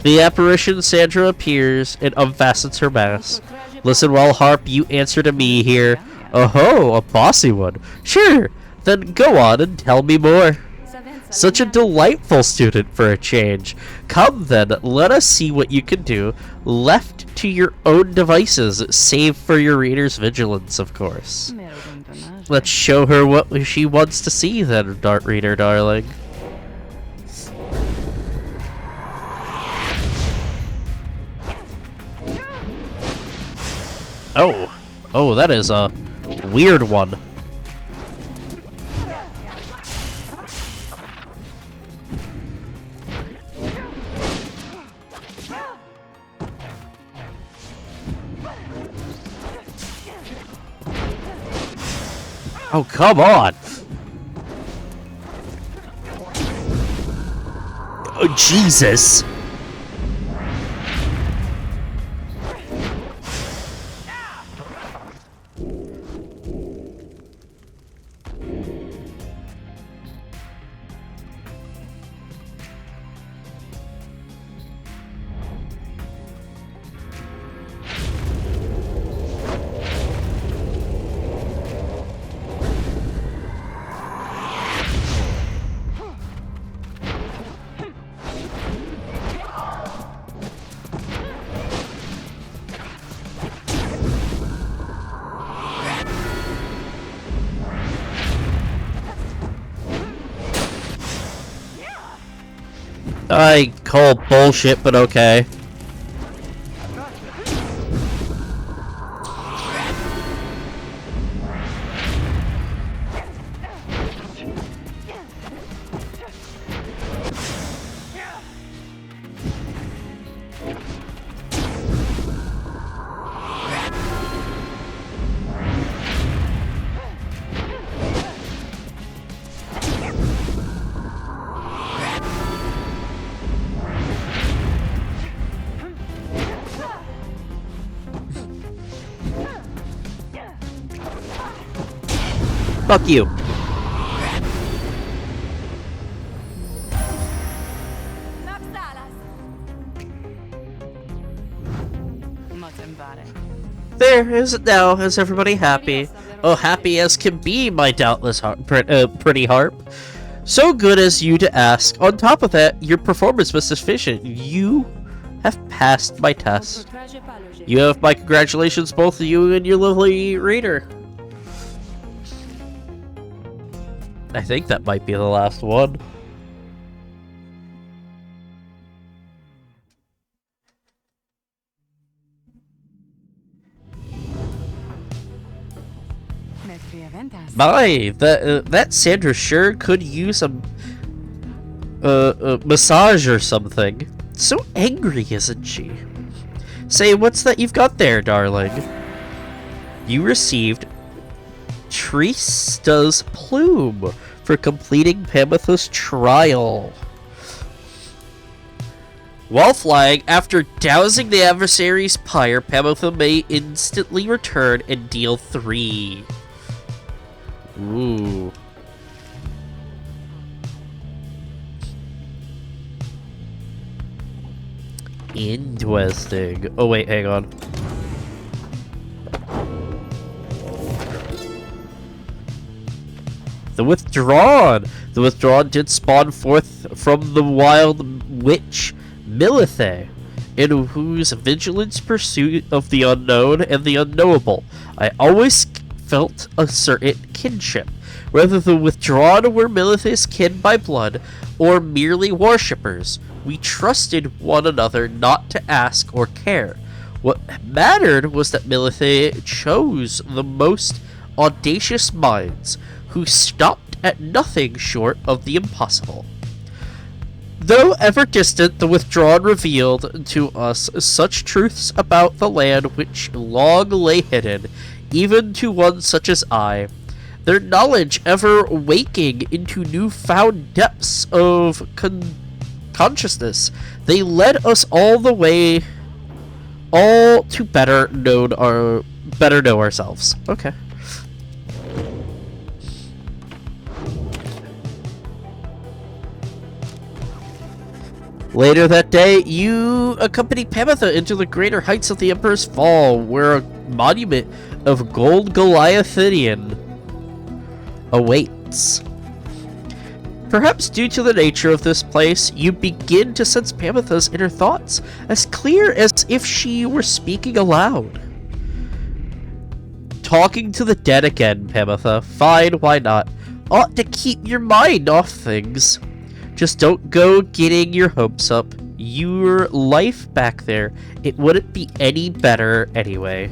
The apparition Sandra appears and unfastens her mask. Listen while harp, you answer to me here. Oh-ho, a bossy one. Sure, then go on and tell me more. Such a delightful student for a change. Come then, let us see what you can do. Left to your own devices, save for your reader's vigilance, of course. Let's show her what she wants to see then, Dart Reader, darling. Oh, that is a weird one. Oh, come on! Oh, Jesus! I call bullshit, but okay. Fuck you. There is it now. Is everybody happy? Oh, happy as can be, my doubtless pretty harp. So good as you to ask. On top of that, your performance was sufficient. You have passed my test. You have my congratulations, both of you and your lovely reader. I think that might be the last one. My, that Sandra sure could use a massage or something. So angry, isn't she? Say, what's that you've got there, darling? You received Trista's plume for completing Pamitha's trial. While flying, after dousing the adversary's pyre, Pamitha may instantly return and deal 3. Ooh. Interesting. Oh wait, hang on. The Withdrawn! The Withdrawn did spawn forth from the wild witch Milithe, in whose vigilance pursuit of the unknown and the unknowable I always felt a certain kinship. Whether the Withdrawn were Milithe's kin by blood, or merely worshippers, we trusted one another not to ask or care. What mattered was that Milithe chose the most audacious minds, who stopped at nothing short of the impossible. Though ever distant, the Withdrawn revealed to us such truths about the land which long lay hidden, even to one such as I. Their knowledge ever waking into new-found depths of consciousness, they led us all the way, all to better know ourselves. Okay. Later that day, you accompanied Pamitha into the greater heights of the Emperor's Fall, where a monument of gold Goliathian awaits. Perhaps due to the nature of this place, you begin to sense Pamitha's inner thoughts, as clear as if she were speaking aloud. Talking to the dead again, Pamitha. Fine, why not? Ought to keep your mind off things. Just don't go getting your hopes up. Your life back there, it wouldn't be any better anyway.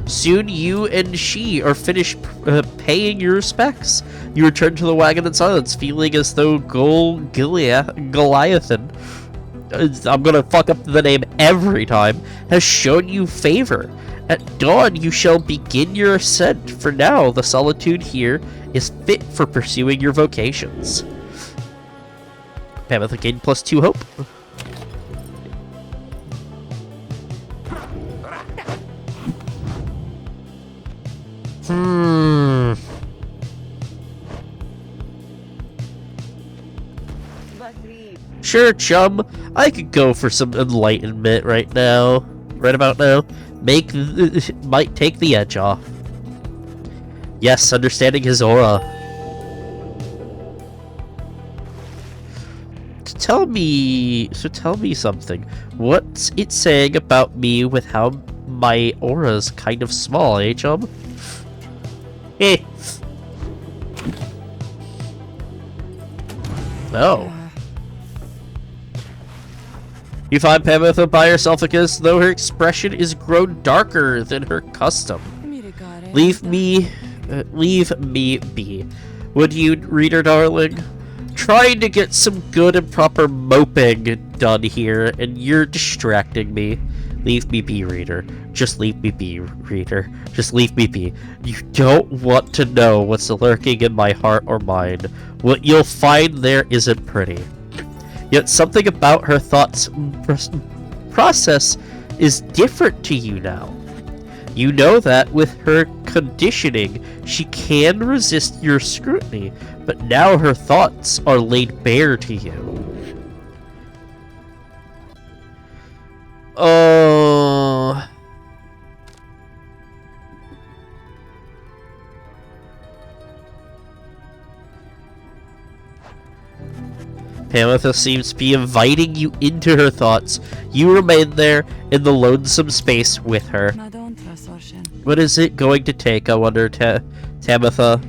Soon you and she are finished paying your respects. You return to the wagon in silence, feeling as though Goliathan, I'm gonna fuck up the name every time, has shown you favor. At dawn you shall begin your ascent. For now, the solitude here is fit for pursuing your vocations. Pamitha gained +2 hope. Sure, chum. I could go for some enlightenment right now. Right about now. Might take the edge off. Yes, understanding his aura. Tell me something. What's it saying about me with how my aura's kind of small, eh, chum? Eh. Oh. You find Pamitha by herself as though her expression is grown darker than her custom. Leave me be. Would you, reader darling? Trying to get some good and proper moping done here, and you're distracting me. Leave me be, reader. Just leave me be, reader. Just leave me be. You don't want to know what's lurking in my heart or mind. What you'll find there isn't pretty. Yet something about her thoughts process is different to you now. You know that with her conditioning, she can resist your scrutiny, but now her thoughts are laid bare to you. Oh. Pamitha seems to be inviting you into her thoughts. You remain there in the lonesome space with her. What is it going to take, I wonder, Tamitha?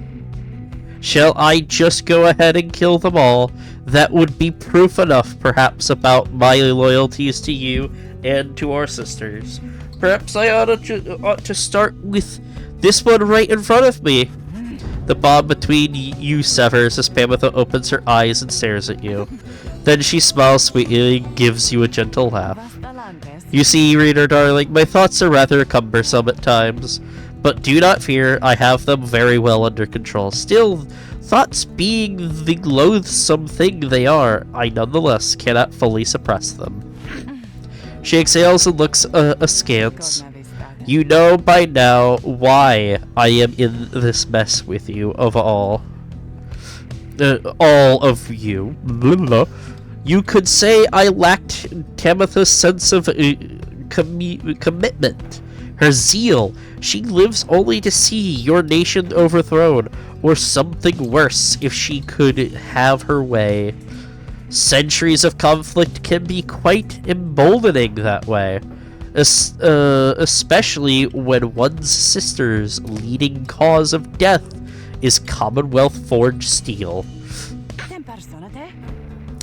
Shall I just go ahead and kill them all? That would be proof enough, perhaps, about my loyalties to you and to our sisters. Perhaps I ought to start with this one right in front of me. The bond between you severs as Pamitha opens her eyes and stares at you. Then she smiles sweetly and gives you a gentle laugh. You see, reader darling, my thoughts are rather cumbersome at times, but do not fear, I have them very well under control. Still, thoughts being the loathsome thing they are, I nonetheless cannot fully suppress them. She exhales and looks askance. You know by now why I am in this mess with you, of all of you. You could say I lacked Tamitha's sense of commitment, her zeal. She lives only to see your nation overthrown, or something worse if she could have her way. Centuries of conflict can be quite emboldening that way, especially when one's sister's leading cause of death is Commonwealth forged steel.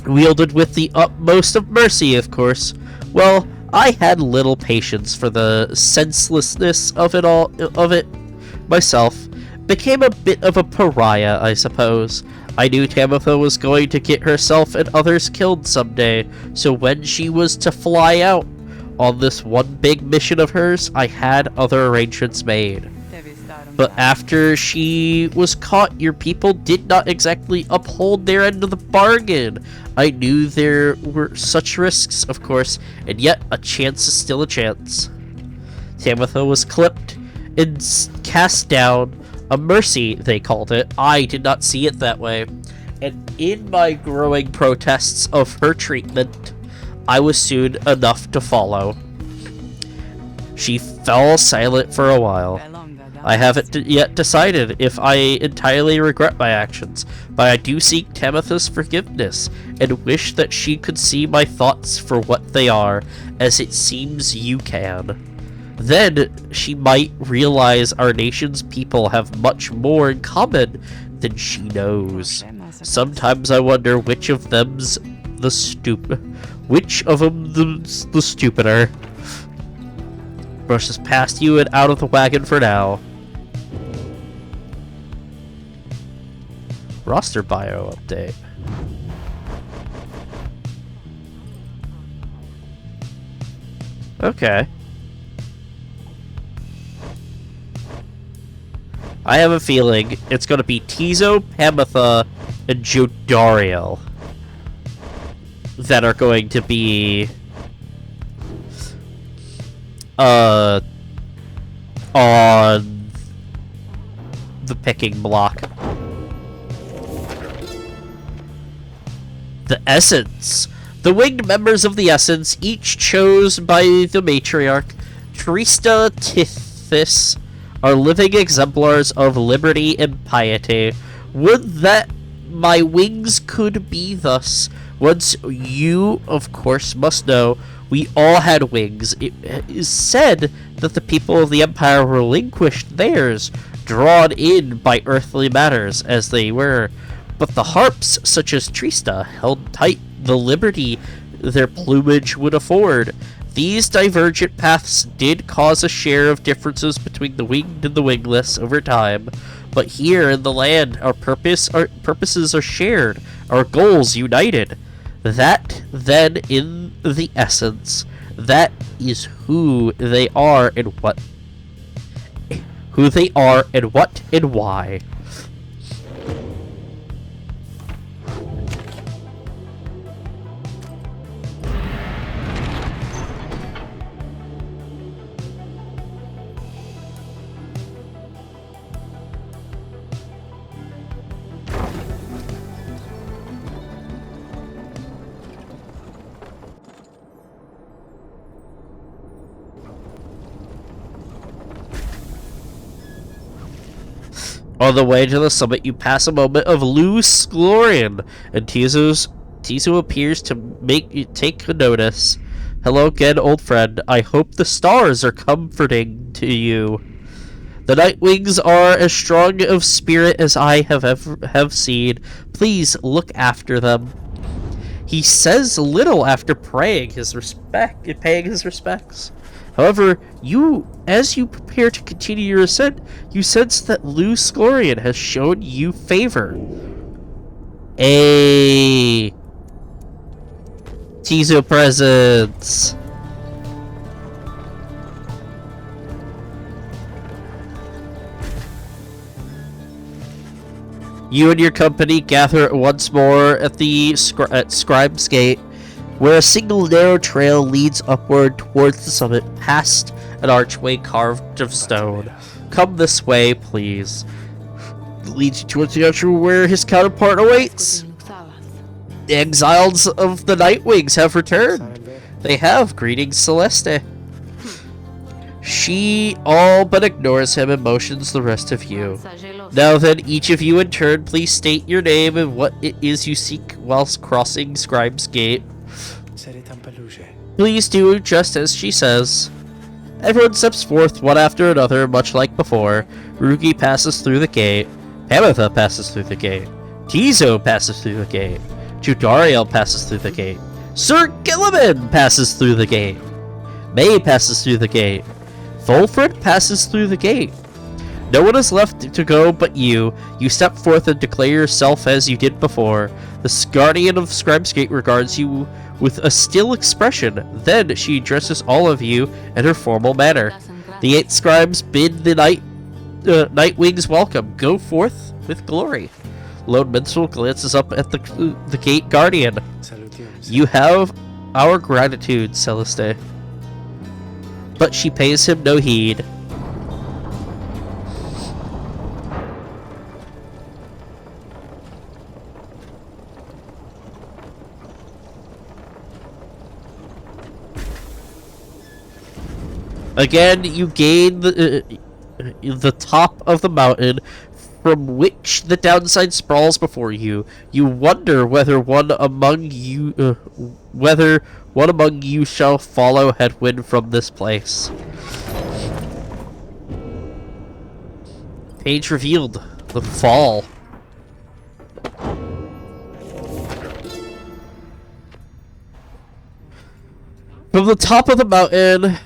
Wielded with the utmost of mercy, of course. Well, I had little patience for the senselessness of it myself. Became a bit of a pariah, I suppose. I knew Tamitha was going to get herself and others killed someday, so when she was to fly out on this one big mission of hers, I had other arrangements made. But after she was caught, your people did not exactly uphold their end of the bargain. I knew there were such risks, of course, and yet a chance is still a chance. Tamitha was clipped and cast down. A mercy, they called it. I did not see it that way. And in my growing protests of her treatment, I was soon enough to follow. She fell silent for a while. I haven't yet decided if I entirely regret my actions, but I do seek Tamitha's forgiveness, and wish that she could see my thoughts for what they are, as it seems you can. Then she might realize our nation's people have much more in common than she knows. Sometimes I wonder which of them's the stupider. Brushes past you and out of the wagon for now. Roster bio update. Okay. I have a feeling it's going to be Tizo, Pamitha, and Jodariel that are going to be on the picking block. The Essence. The winged members of the Essence, each chose by the matriarch, Trista Tithis, are living exemplars of liberty and piety. Would that my wings could be thus. Once you, of course, must know, we all had wings. It is said that the people of the Empire relinquished theirs, drawn in by earthly matters as they were. But the harps, such as Trista, held tight the liberty their plumage would afford. These divergent paths did cause a share of differences between the winged and the wingless over time, but here in the land, our purposes are shared, our goals united. That, then, in the essence, that is who they are and what and why. On the way to the summit, you pass a moment of loose glorying, and Tizu appears to take notice. Hello again, old friend. I hope the stars are comforting to you. The Nightwings are as strong of spirit as I have seen. Please look after them. He says little after paying his respects. However, as you prepare to continue your ascent, you sense that Luz Glorian has shown you favor. A Tizo presents. You and your company gather once more at the Scribe's Gate, where a single narrow trail leads upward towards the summit, past an archway carved of stone. Come this way, please. It leads you towards the archway where his counterpart awaits. The exiles of the Nightwings have returned. They have. Greetings, Celeste. She all but ignores him and motions the rest of you. Now then, each of you in turn, please state your name and what it is you seek whilst crossing Scribe's Gate. Please do just as she says. Everyone steps forth one after another, much like before. Rugi passes through the gate. Pamitha passes through the gate. Tizo passes through the gate. Judariel passes through the gate. Sir Gilliman passes through the gate. May passes through the gate. Volfred passes through the gate. No one is left to go but you. You step forth and declare yourself as you did before. The guardian of Scribe's Gate regards you with a still expression. Then she addresses all of you in her formal manner. The 8 scribes bid the Nightwings welcome. Go forth with glory. Lone Minstrel glances up at the gate guardian. You have our gratitude, Celeste. But she pays him no heed. Again, you gain the top of the mountain, from which the downside sprawls before you. You wonder whether one among you shall follow headwind from this place. Page revealed. The fall. From the top of the mountain,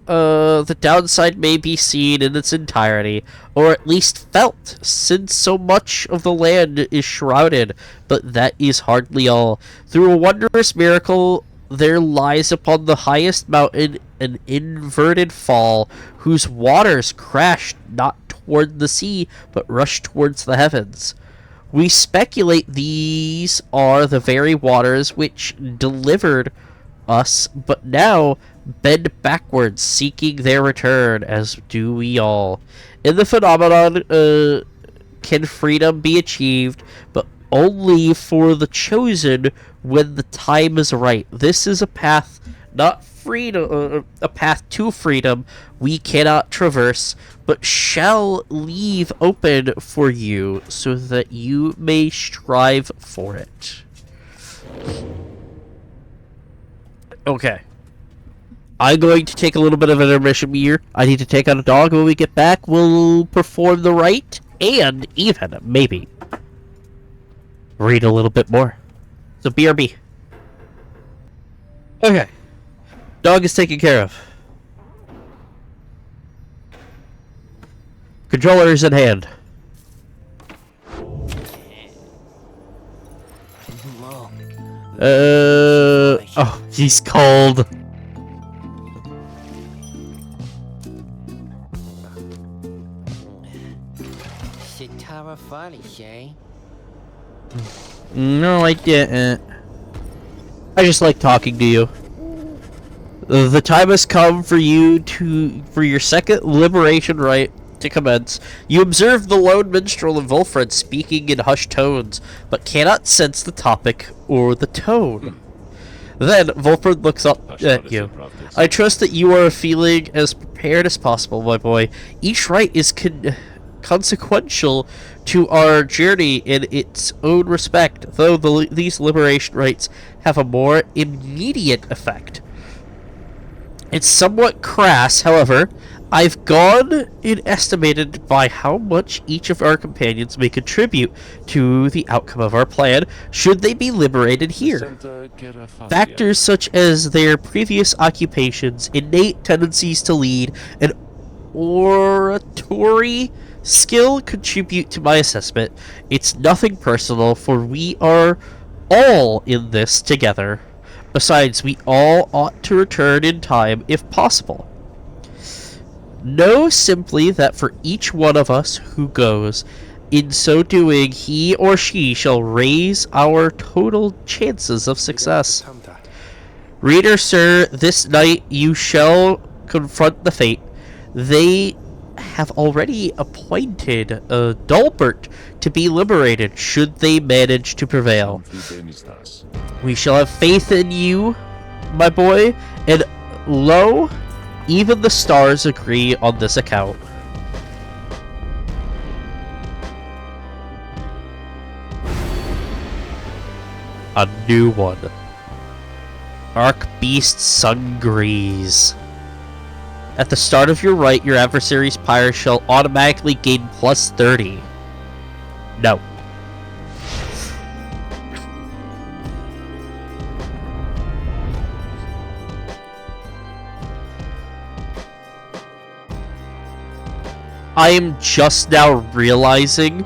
the downside may be seen in its entirety, or at least felt, since so much of the land is shrouded, but that is hardly all. Through a wondrous miracle, there lies upon the highest mountain an inverted fall, whose waters crash not toward the sea, but rush towards the heavens. We speculate these are the very waters which delivered us, but now bend backwards, seeking their return, as do we all. In the phenomenon, can freedom be achieved, but only for the chosen when the time is right. This is a path, not freedom, a path to freedom we cannot traverse, but shall leave open for you, so that you may strive for it. Okay. I'm going to take a little bit of an intermission here. I need to take out a dog. When we get back, we'll perform the rite and even, maybe, read a little bit more. So, BRB. Okay. Dog is taken care of. Controller is in hand. Oh, he's cold. Sitara funny, eh? No, I didn't. I just like talking to you. The time has come for your second liberation rite to commence. You observe the lone minstrel and Wolfred speaking in hushed tones, but cannot sense the topic or the tone. Then Wolfred looks up at you. I trust that you are feeling as prepared as possible, my boy. Each rite is consequential to our journey in its own respect, though these liberation rites have a more immediate effect. It's somewhat crass, however. I've gone and estimated by how much each of our companions may contribute to the outcome of our plan, should they be liberated here. Factors such as their previous occupations, innate tendencies to lead, and oratory skill contribute to my assessment. It's nothing personal, for we are all in this together. Besides, we all ought to return in time if possible. Know simply that for each one of us who goes, in so doing, he or she shall raise our total chances of success. Reader, sir, this night you shall confront the fate. They have already appointed Dalbert to be liberated, should they manage to prevail. We shall have faith in you, my boy, and lo, even the stars agree on this account. A new one. Archbeast Sungrease. At the start of your rite, your adversary's Pyre shall automatically gain plus 30. No. I am just now realizing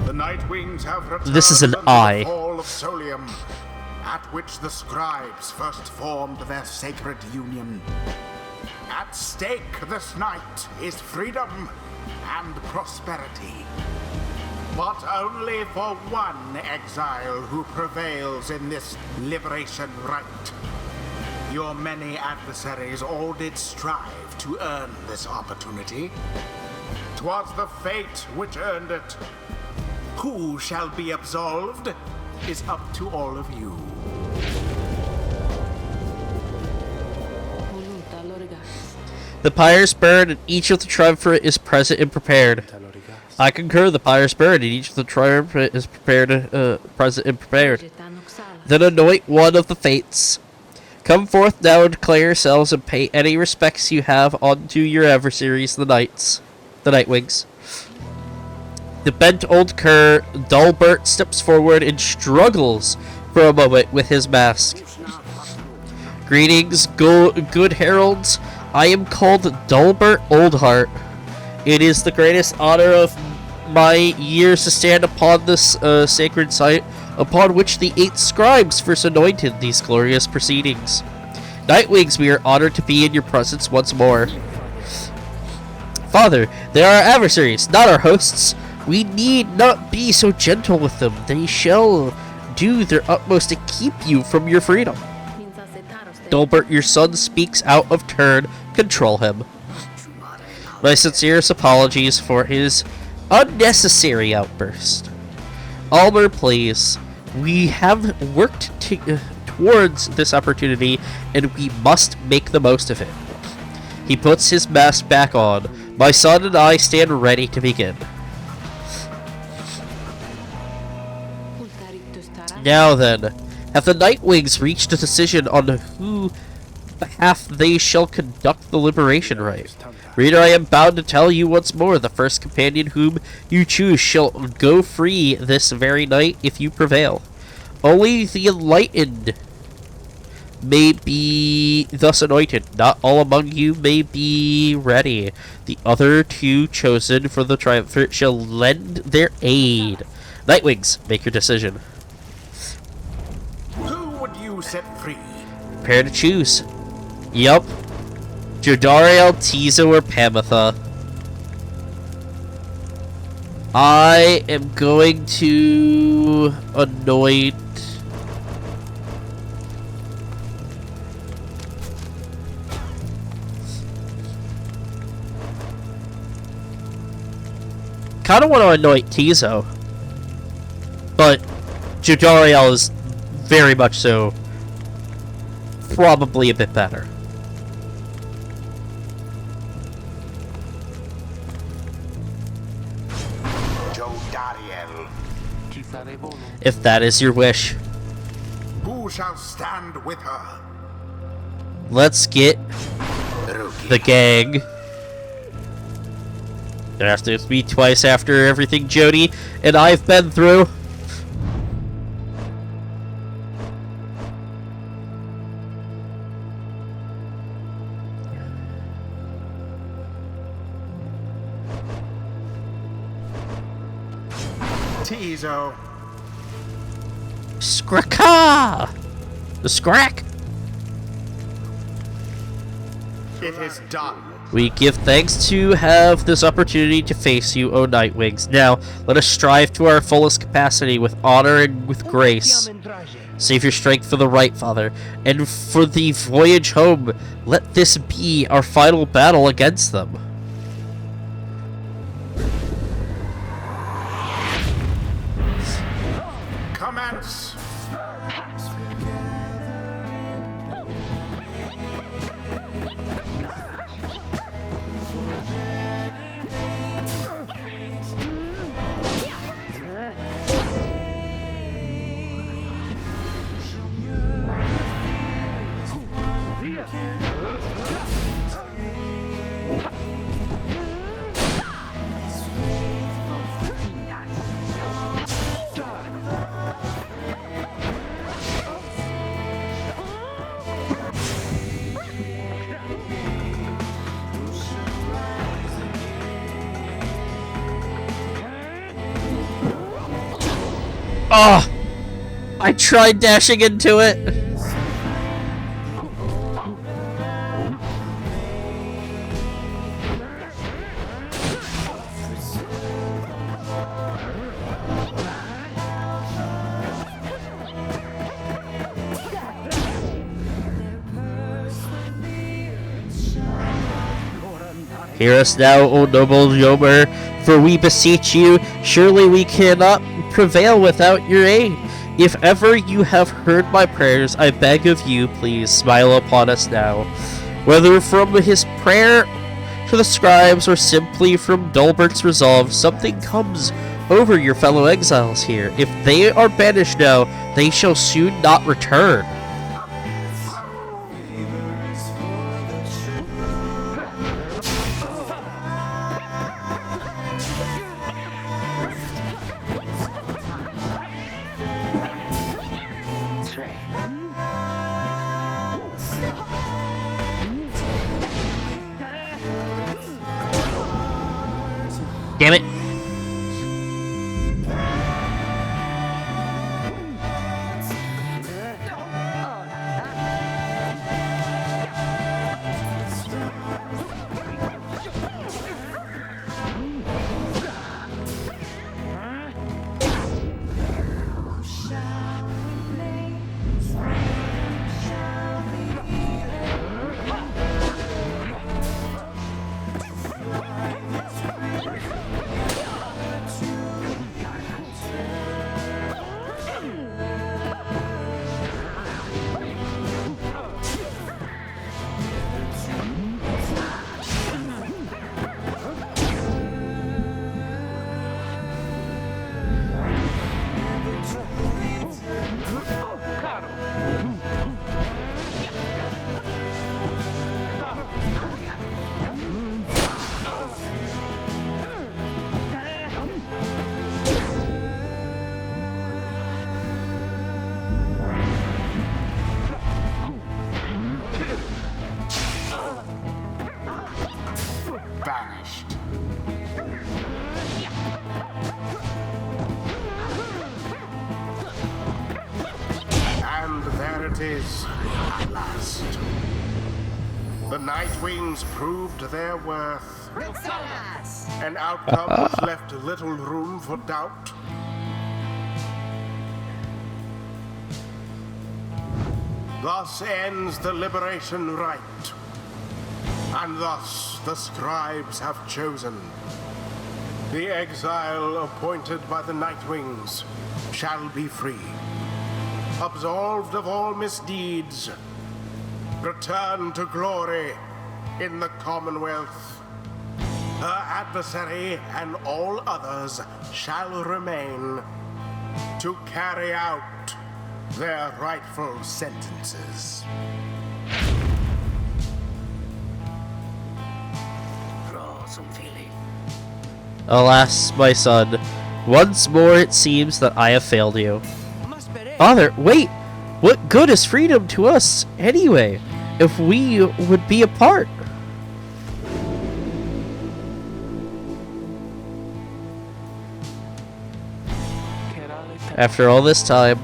The Nightwings have returned this is an from the eye. Hall of Solium, at which the scribes first formed their sacred union. At stake this night is freedom and prosperity. But only for one exile who prevails in this liberation rite. Your many adversaries all did strive to earn this opportunity. 'Twas the fate which earned it. Who shall be absolved is up to all of you. The pyres burn and each of the triumvirate is present and prepared. I concur, the pyres burn and each of the triumvirate is present and prepared. Then anoint one of the fates. Come forth now and declare yourselves and pay any respects you have unto your adversaries, the Nightwings. The bent old cur, Dalbert, steps forward and struggles for a moment with his mask. Greetings, good heralds. I am called Dalbert Oldheart. It is the greatest honor of my years to stand upon this sacred site, upon which the 8 scribes first anointed these glorious proceedings. Nightwings, we are honored to be in your presence once more. Father, they are our adversaries, not our hosts. We need not be so gentle with them. They shall do their utmost to keep you from your freedom. Dalbert, your son speaks out of turn. Control him. My sincerest apologies for his unnecessary outburst. Almer, please. We have worked towards this opportunity, and we must make the most of it. He puts his mask back on. My son and I stand ready to begin. Now then, have the Nightwings reached a decision on who behalf they shall conduct the liberation rite? Reader, I am bound to tell you once more, the first companion whom you choose shall go free this very night if you prevail. Only the enlightened may be thus anointed. Not all among you may be ready. The other two chosen for the triumvirate shall lend their aid. Nightwings, make your decision. Who would you set free? Prepare to choose. Yup. Jodariel, Tizo, or Pamitha. I am going to anoint... kind of want to anoint Tizo. But Jodariel is very much so probably a bit better. Jodariel. If that is your wish. Who shall stand with her? Let's get the gang. There has to be twice after everything Jody and I've been through. Tizo. Scraka! The scrack! It is done. We give thanks to have this opportunity to face you, O Nightwings. Now, let us strive to our fullest capacity with honor and with grace. Save your strength for the right, Father. And for the voyage home, let this be our final battle against them. Commence. Oh! I tried dashing into it. Hear us now, O noble Yomer, for we beseech you. Surely we cannot prevail without your aid. If ever you have heard my prayers, I beg of you, please smile upon us now. Whether from his prayer to the scribes or simply from Dulbert's resolve, something comes over your fellow exiles here. If they are banished now, they shall soon not return. Damn it. it is, at last. The Nightwings proved their worth. An outcome was left little room for doubt. Thus ends the liberation rite. And thus the scribes have chosen. The exile appointed by the Nightwings shall be free, absolved of all misdeeds, return to glory in the Commonwealth. Her adversary and all others shall remain to carry out their rightful sentences. Alas, my son, once more it seems that I have failed you. Father, wait! What good is freedom to us, anyway, if we would be apart? After all this time,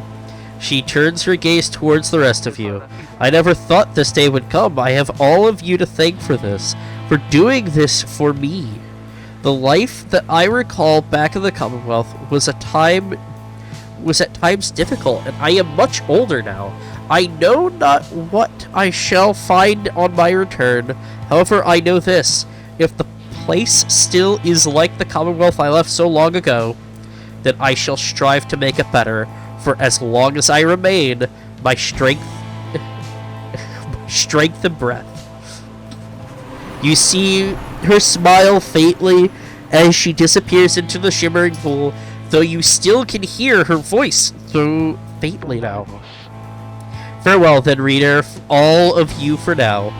she turns her gaze towards the rest of you. I never thought this day would come. I have all of you to thank for this, for doing this for me. The life that I recall back in the Commonwealth was at times difficult, and I am much older now. I know not what I shall find on my return. However, I know this: if the place still is like the Commonwealth I left so long ago, then I shall strive to make it better. For as long as I remain, my strength and breath. You see her smile faintly as she disappears into the shimmering pool, though you still can hear her voice, though faintly now. Farewell then, reader, all of you for now.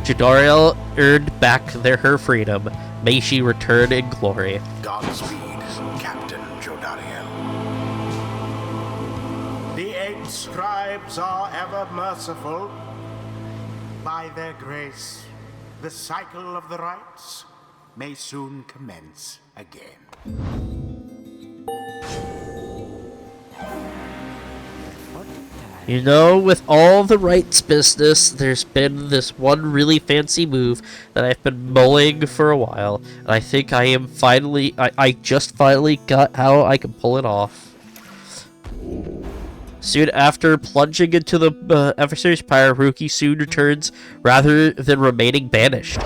Jodariel earned back her freedom. May she return in glory. Godspeed, Captain Jodariel. The 8 scribes are ever merciful. By their grace, the cycle of the rites may soon commence again. You know, with all the rights business, there's been this one really fancy move that I've been mulling for a while, and I think I am finally, I just finally got how I can pull it off. Soon after plunging into the adversary's pyre, Ruki soon returns rather than remaining banished.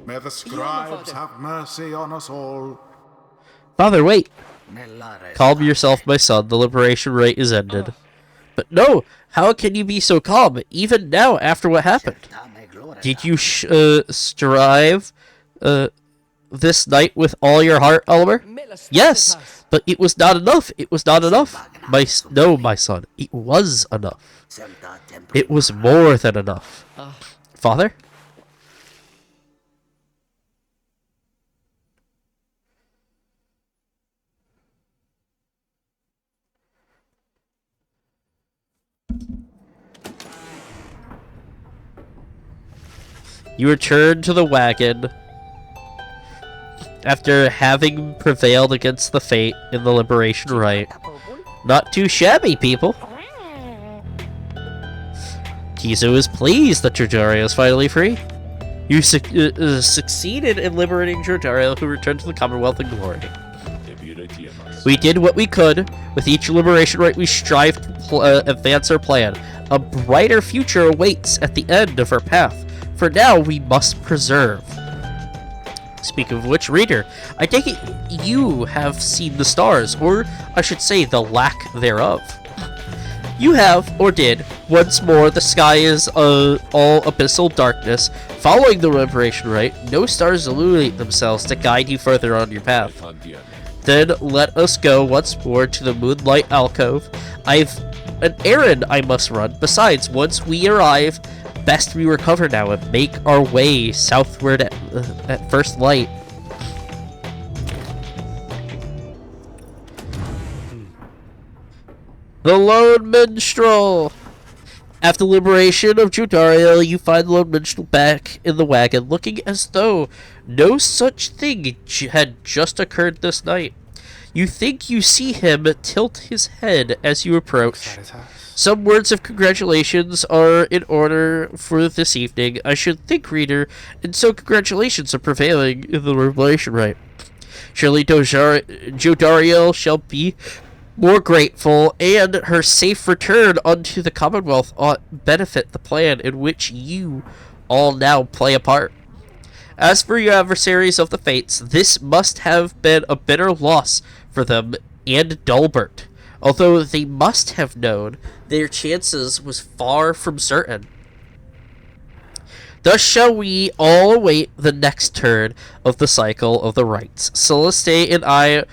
May the scribes have mercy on us all. Father, wait! Calm yourself, my son. The liberation rite is ended. But no! How can you be so calm, even now after what happened? Did you strive this night with all your heart, Oliver? Yes, but it was not enough. It was not enough. No, my son. It was enough. It was more than enough. Father? You return to the wagon after having prevailed against the fate in the liberation rite. Not too shabby, people. Kizu is pleased that Jordario is finally free. You succeeded in liberating Jordario, who returned to the Commonwealth in glory. We did what we could. With each liberation rite, we strive to advance our plan. A brighter future awaits at the end of our path. For now, we must preserve. Speaking of which, reader, I take it you have seen the stars, or I should say the lack thereof. You have, or did. Once more, the sky is all abyssal darkness. Following the liberation rite, no stars illuminate themselves to guide you further on your path. Then let us go once more to the moonlight alcove. I've an errand I must run. Besides, once we arrive, best we recover now and make our way southward at first light. The lone minstrel! After liberation of Jodariel, you find Lord Minstrel back in the wagon, looking as though no such thing had just occurred this night. You think you see him tilt his head as you approach. Some words of congratulations are in order for this evening, I should think, reader, and so congratulations are prevailing in the revelation rite. Surely Jodariel shall be more grateful, and her safe return unto the Commonwealth ought benefit the plan in which you all now play a part. As for your adversaries of the Fates, this must have been a bitter loss for them and Dulbert, although they must have known their chances was far from certain. Thus shall we all await the next turn of the cycle of the rites. Celeste and I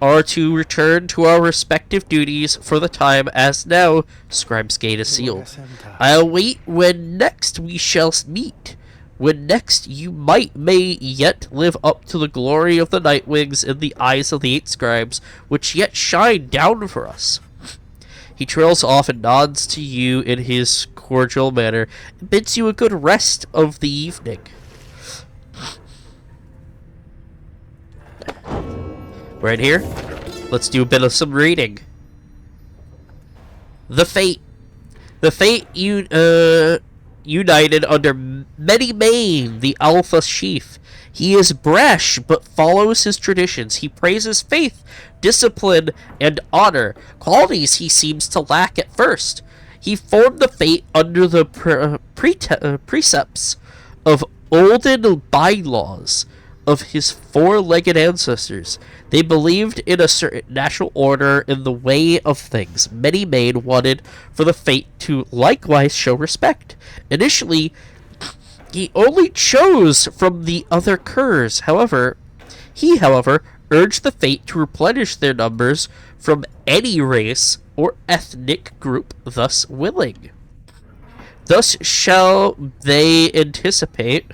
are to return to our respective duties for the time, as now Scribe's Gate is sealed. I await when next we shall meet, when next you may yet live up to the glory of the Nightwings in the eyes of the 8 scribes, which yet shine down for us. He trails off and nods to you in his cordial manner, and bids you a good rest of the evening. Right here, let's do a bit of some reading. The Fate united under Many Mane, the Alpha Chief. He is brash, but follows his traditions. He praises faith, discipline, and honor, qualities he seems to lack at first. He formed the Fate under the precepts of olden bylaws of his 4-legged ancestors. They believed in a certain natural order in the way of things. Many Mane wanted for the Fate to likewise show respect. Initially, he only chose from the other curs. However, urged the Fate to replenish their numbers from any race or ethnic group thus willing. Thus shall they anticipate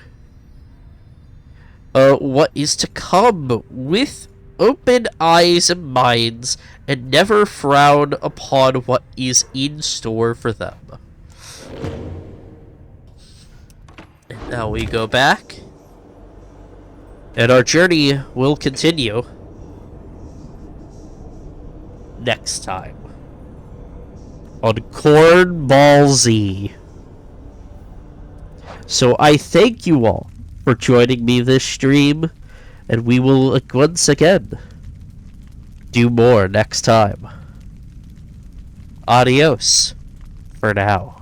what is to come with open eyes and minds, and never frown upon what is in store for them. And now we go back, and our journey will continue next time on Cornball Z. So I thank you all for joining me this stream, and we will once again do more next time. Adios for now.